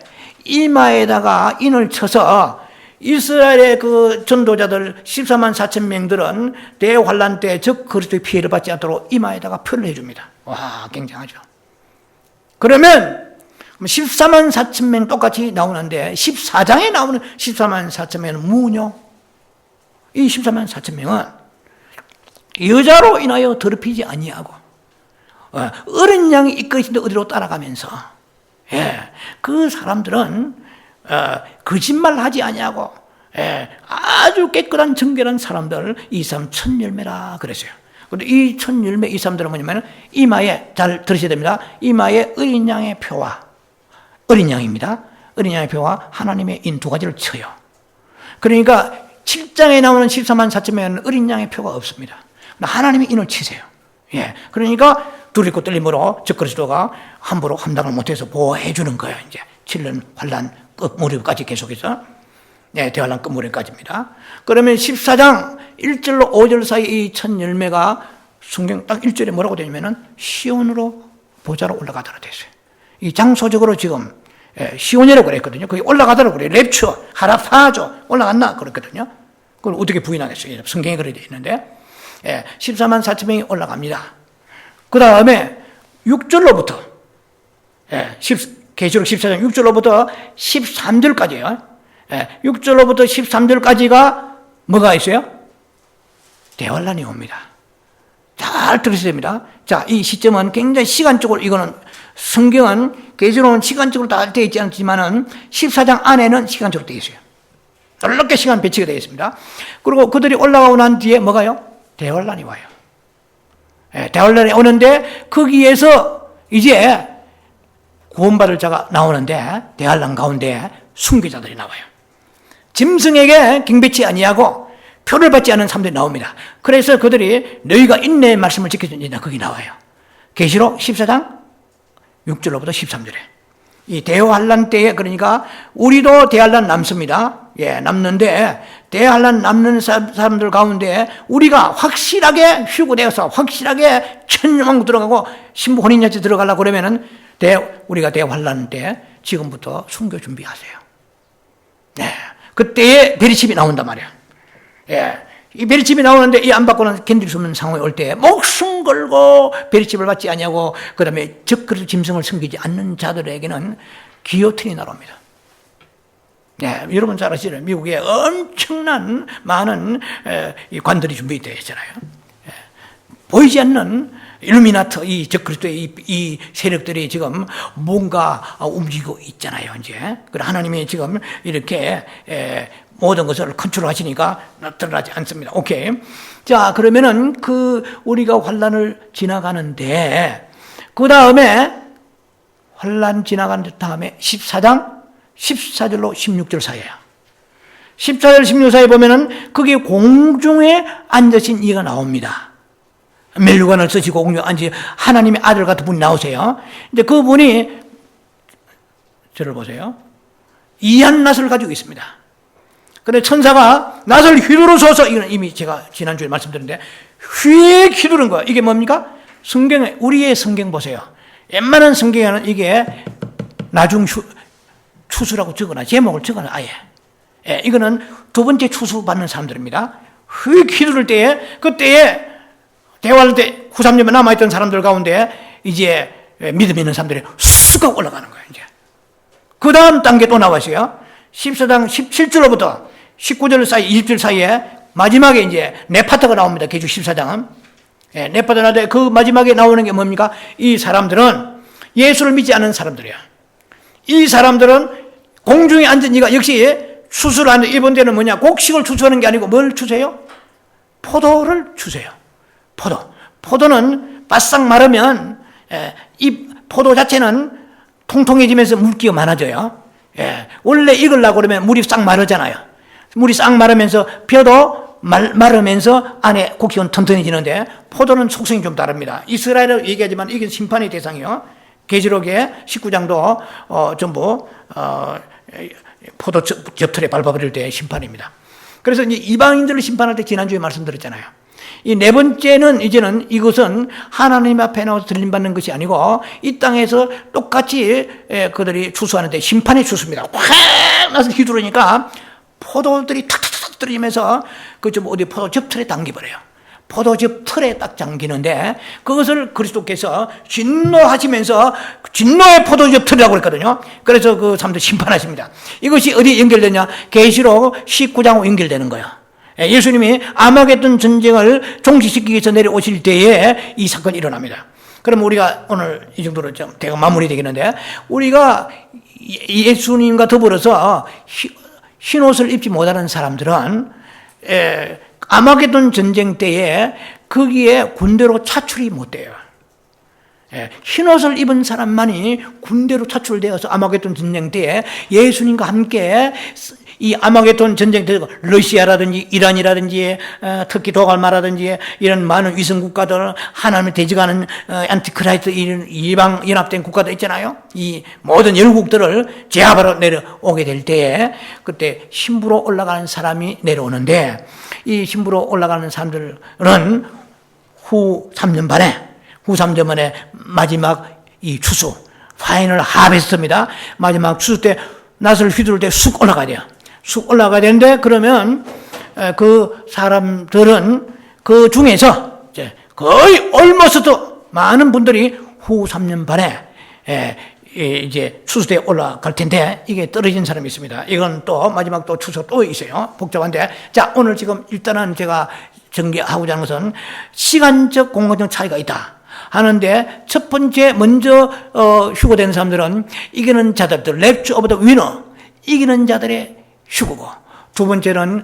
이마에다가 인을 쳐서 이스라엘의 그 전도자들 14만 4천 명들은 대환란 때 적 그리스도의 피해를 받지 않도록 이마에다가 표를 해줍니다. 와, 굉장하죠. 그러면 14만 4천 명 똑같이 나오는데 14장에 나오는 14만 4천 명은 무뇨. 이 14만 4천 명은 여자로 인하여 더럽히지 아니하고 어린 양이 이끄신데 어디로 따라가면서 그 사람들은 거짓말하지 아니하고 아주 깨끗한 정결한 사람들 이 사람 천 열매라 그랬어요. 그런데 이 천 열매 이 사람들은 뭐냐면 이마에 잘 들으셔야 됩니다. 이마에 어린 양의 표와 어린 양입니다. 어린 양의 표와 하나님의 인 두 가지를 쳐요. 그러니까 7장에 나오는 14만 4천 명은 어린 양의 표가 없습니다. 하나님의 인을 치세요. 그러니까 두렵고 떨림으로 적 그리스도가 함부로 함당을 못해서 보호해 주는 거예요. 이제 7년 환란 끝무렵까지 계속해서 대환란 끝무렵까지입니다. 그러면 14장 1절로 5절 사이 이 천 열매가 성경 딱 1절에 뭐라고 되냐면은 시온으로 보좌로 올라가더라 됐어요. 이 장소적으로 지금 시온이라고 그랬거든요. 거기 올라가더라고 그래요. 랩처, 하라파죠. 올라갔나? 그랬거든요. 그걸 어떻게 부인하겠어요? 성경에 그렇게 되어 있는데 14만 4천 명이 올라갑니다. 그 다음에 6절로부터 계시록 14장 6절로부터 13절까지예요. 6절로부터 13절까지가 뭐가 있어요? 대환란이 옵니다. 잘 들으셔야 됩니다. 자, 이 시점은 굉장히 시간적으로 이거는 성경은 계시록은 시간적으로 다 되어 있지 않지만은 14장 안에는 시간적으로 되어 있어요. 놀랍게 시간 배치가 되어 있습니다. 그리고 그들이 올라가고 난 뒤에 뭐가요? 대환란이 와요. 대환란이 오는데 거기에서 이제 구원받을 자가 나오는데 대환란 가운데 순교자들이 나와요. 짐승에게 경배치 아니하고 표를 받지 않은 사람들이 나옵니다. 그래서 그들이 너희가 인내의 말씀을 지켜준다 거기 나와요. 계시록 14장 6절로부터 13절에 이 대환란 때에 그러니까 우리도 대환란 남습니다. 남는데 대환란 남는 사람들 가운데 우리가 확실하게 휴거되어서 확실하게 천년왕국 들어가고 신부 혼인잔치 들어가려고 그러면은 우리가 대환란 때 지금부터 순교 준비하세요. 그때에 베리칩이 나온단 말이야. 이 베리칩이 나오는데 이 안 받고는 견딜 수 없는 상황이 올 때 목숨 걸고 베리칩을 받지 아니하고 그 다음에 적그리스도 짐승을 섬기지 않는 자들에게는 기요틴이 날아옵니다. 여러분 잘 아시죠? 미국에 엄청난 많은 이 관들이 준비되어 있잖아요. 보이지 않는 일루미나트 이 적그리스도의 이 세력들이 지금 뭔가 움직이고 있잖아요. 이제 하나님이 지금 이렇게 모든 것을 컨트롤하시니까 나타나지 않습니다. 오케이. 자, 그러면은 우리가 환란을 지나가는데 그 다음에 환란 지나간 다음에 14장 14절로 16절 사이에요. 14절 16절 사이에 보면은 거기 공중에 앉으신 이가 나옵니다. 멸관을 쓰시고 공중에 앉으신 하나님의 아들 같은 분이 나오세요. 이제 그분이 저를 보세요. 이한 낫을 가지고 있습니다. 근데 천사가 낫을 휘두르소서, 이건 이미 제가 지난주에 말씀드렸는데, 휙 휘두른 거야. 이게 뭡니까? 성경에, 우리의 성경 보세요. 웬만한 성경에는 이게 나중 추수라고 적어놔. 제목을 적어놔, 아예. 예, 이거는 두 번째 추수 받는 사람들입니다. 휙 휘두를 때에, 그때에 대화할 때 후삼년에 남아있던 사람들 가운데 이제 믿음 있는 사람들이 쑥 하고 올라가는 거예요, 이제. 그 다음 단계 또 나와서요. 14장 17절로부터 19절 사이, 20절 사이에 마지막에 이제 네파트가 나옵니다. 계주 14장은. 예, 네파트 나오는데 그 마지막에 나오는 게 뭡니까? 이 사람들은 예수를 믿지 않는 사람들이야. 이 사람들은 공중에 앉은 이가 역시 추수를 하는데 이번 때는 뭐냐? 곡식을 추수하는 게 아니고 뭘 추수해요? 포도를 추수해요. 포도는 바싹 마르면 이 포도 자체는 통통해지면서 물기가 많아져요. 예, 원래 익으려고 그러면 물이 싹 마르잖아요. 물이 싹 마르면서 벼도 마르면서 안에 곡식은 튼튼해지는데 포도는 속성이 좀 다릅니다. 이스라엘을 얘기하지만 이게 심판의 대상이요. 계시록의 19장도 전부 포도 즙틀에 밟아버릴 때 심판입니다. 그래서 이제 이방인들을 심판할 때 지난주에 말씀드렸잖아요. 이 네 번째는 이제는 이것은 하나님 앞에 나와서 들림받는 것이 아니고 이 땅에서 똑같이 그들이 추수하는데 심판의 추수입니다. 확 나서 휘두르니까 포도들이 탁탁탁 떨어지면서 그 좀 어디 포도즙 틀에 당겨버려요. 포도즙 틀에 딱 당기는데 그것을 그리스도께서 진노하시면서 진노의 포도즙 틀이라고 그랬거든요. 그래서 그 사람들 심판하십니다. 이것이 어디에 연결되냐? 계시록 19장으로 연결되는 거예요. 예수님이 아마겟돈 전쟁을 종식시키기 위해서 내려오실 때에 이 사건이 일어납니다. 그럼 우리가 오늘 이 정도로 좀 대강 마무리 되겠는데, 우리가 예수님과 더불어서 흰 옷을 입지 못하는 사람들은 아마겟돈 전쟁 때에 거기에 군대로 차출이 못 돼요. 흰 옷을 입은 사람만이 군대로 차출되어서 아마겟돈 전쟁 때에 예수님과 함께 이 아마겟돈 전쟁 때 러시아라든지 이란이라든지 터키 도갈마라든지 이런 많은 위성 국가들, 하나님을 대적하는 안티크라이스트 이런 이방 연합된 국가들 있잖아요. 이 모든 열국들을 제압하러 내려오게 될 때에 그때 신부로 올라가는 사람이 내려오는데, 이 신부로 올라가는 사람들은 후 3년 만에 마지막 이 추수 파이널 하베스트입니다. 마지막 추수 때 낫을 휘두를 때 쑥 올라가야 돼요. 쑥 올라가야 되는데, 그러면 그 사람들은 그 중에서 거의 almost 많은 분들이 후 3년 반에 이제 추수대에 올라갈 텐데, 이게 떨어진 사람이 있습니다. 이건 또 마지막 또 추수가 또 있어요. 복잡한데. 자, 오늘 지금 일단은 제가 전개하고자 하는 것은 시간적 공간적 차이가 있다 하는데, 첫 번째 먼저 휴거된 사람들은 이기는 자들, 랩처 오브 더 위너, 이기는 자들의 휴거고, 두 번째는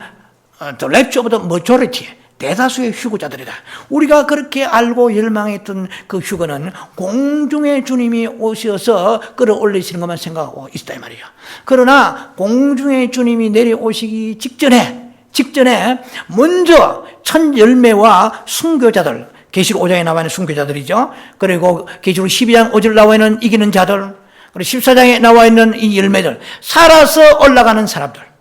랩처 오브 더 머조리티, 대다수의 휴거자들이다. 우리가 그렇게 알고 열망했던 그 휴거는 공중의 주님이 오셔서 끌어올리시는 것만 생각하고 있다 이 말이에요. 그러나 공중의 주님이 내려오시기 직전에 먼저 첫 열매와 순교자들, 계시록 5장에 나와 있는 순교자들이죠. 그리고 계시록 12장 5절 나와 있는 이기는 자들, 그리고 14장에 나와 있는 이 열매들, 살아서 올라가는 사람들.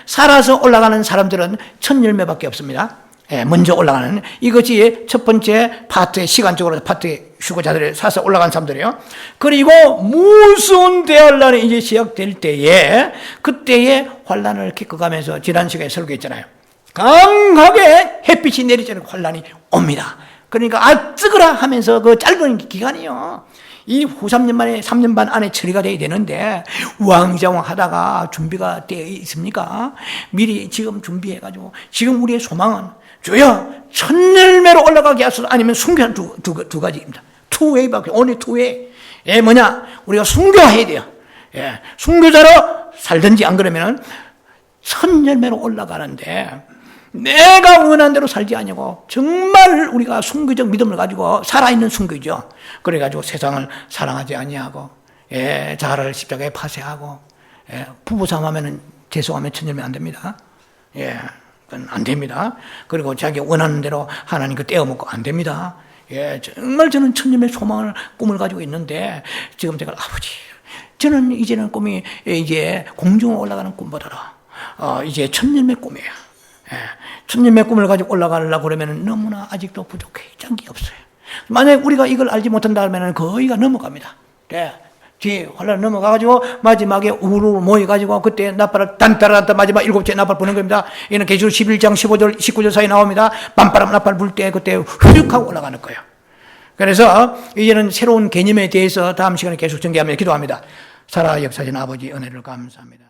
살아서 올라가는 사람들은 첫 열매밖에 없습니다. 먼저 올라가는, 이것이 첫 번째 파트의 시간적으로 파트의 휴거자들이 살아서 올라간 사람들이에요. 그리고 무서운 대환란이 이제 시작될 때에, 그때에 환란을 겪어가면서 지난 시간에 설교했잖아요. 강하게 햇빛이 내리쬐는 환란이 옵니다. 그러니까 뜨거라 하면서 그 짧은 기간이요, 이 후 3년 만에 3년 반 안에 처리가 돼야 되는데 우왕좌왕 하다가 준비가 되어 있습니까? 미리 지금 준비해가지고, 지금 우리의 소망은 주여 첫 열매로 올라가게 하소서, 아니면 순교한 두 가지입니다. 투 웨이밖에, only two way. 뭐냐? 우리가 순교해야 돼요. 순교자로 살든지 안 그러면은 첫 열매로 올라가는데, 내가 원한 대로 살지 아니고 정말 우리가 순교적 믿음을 가지고 살아있는 순교죠. 그래가지고 세상을 사랑하지 아니하고, 자아를 십자가에 파쇄하고, 부부싸움하면 죄송하면 첫 열매 안 됩니다. 그건 안 됩니다. 그리고 자기 원하는 대로 하나님 그 떼어먹고 안 됩니다. 정말 저는 첫 열매 소망을, 꿈을 가지고 있는데, 지금 제가 아버지, 저는 이제는 꿈이 이제 공중으로 올라가는 꿈보다도 이제 첫 열매 꿈이에요. 천년의 꿈을 가지고 올라가려고 그러면 너무나 아직도 부족해. 장기 없어요. 만약에 우리가 이걸 알지 못한다면 거의가 넘어갑니다. 뒤에 환란 넘어가가지고 마지막에 우르르 모여가지고 그때 나팔을 단따라단따 마지막 7째 나팔 부는 겁니다. 이는 계시록 11장 15절 19절 사이 나옵니다. 밤바람 나팔 불 때 그때 휘룩하고 올라가는 거예요. 그래서 이제는 새로운 개념에 대해서 다음 시간에 계속 전개하며 기도합니다. 살아 역사하신 아버지 은혜를 감사합니다.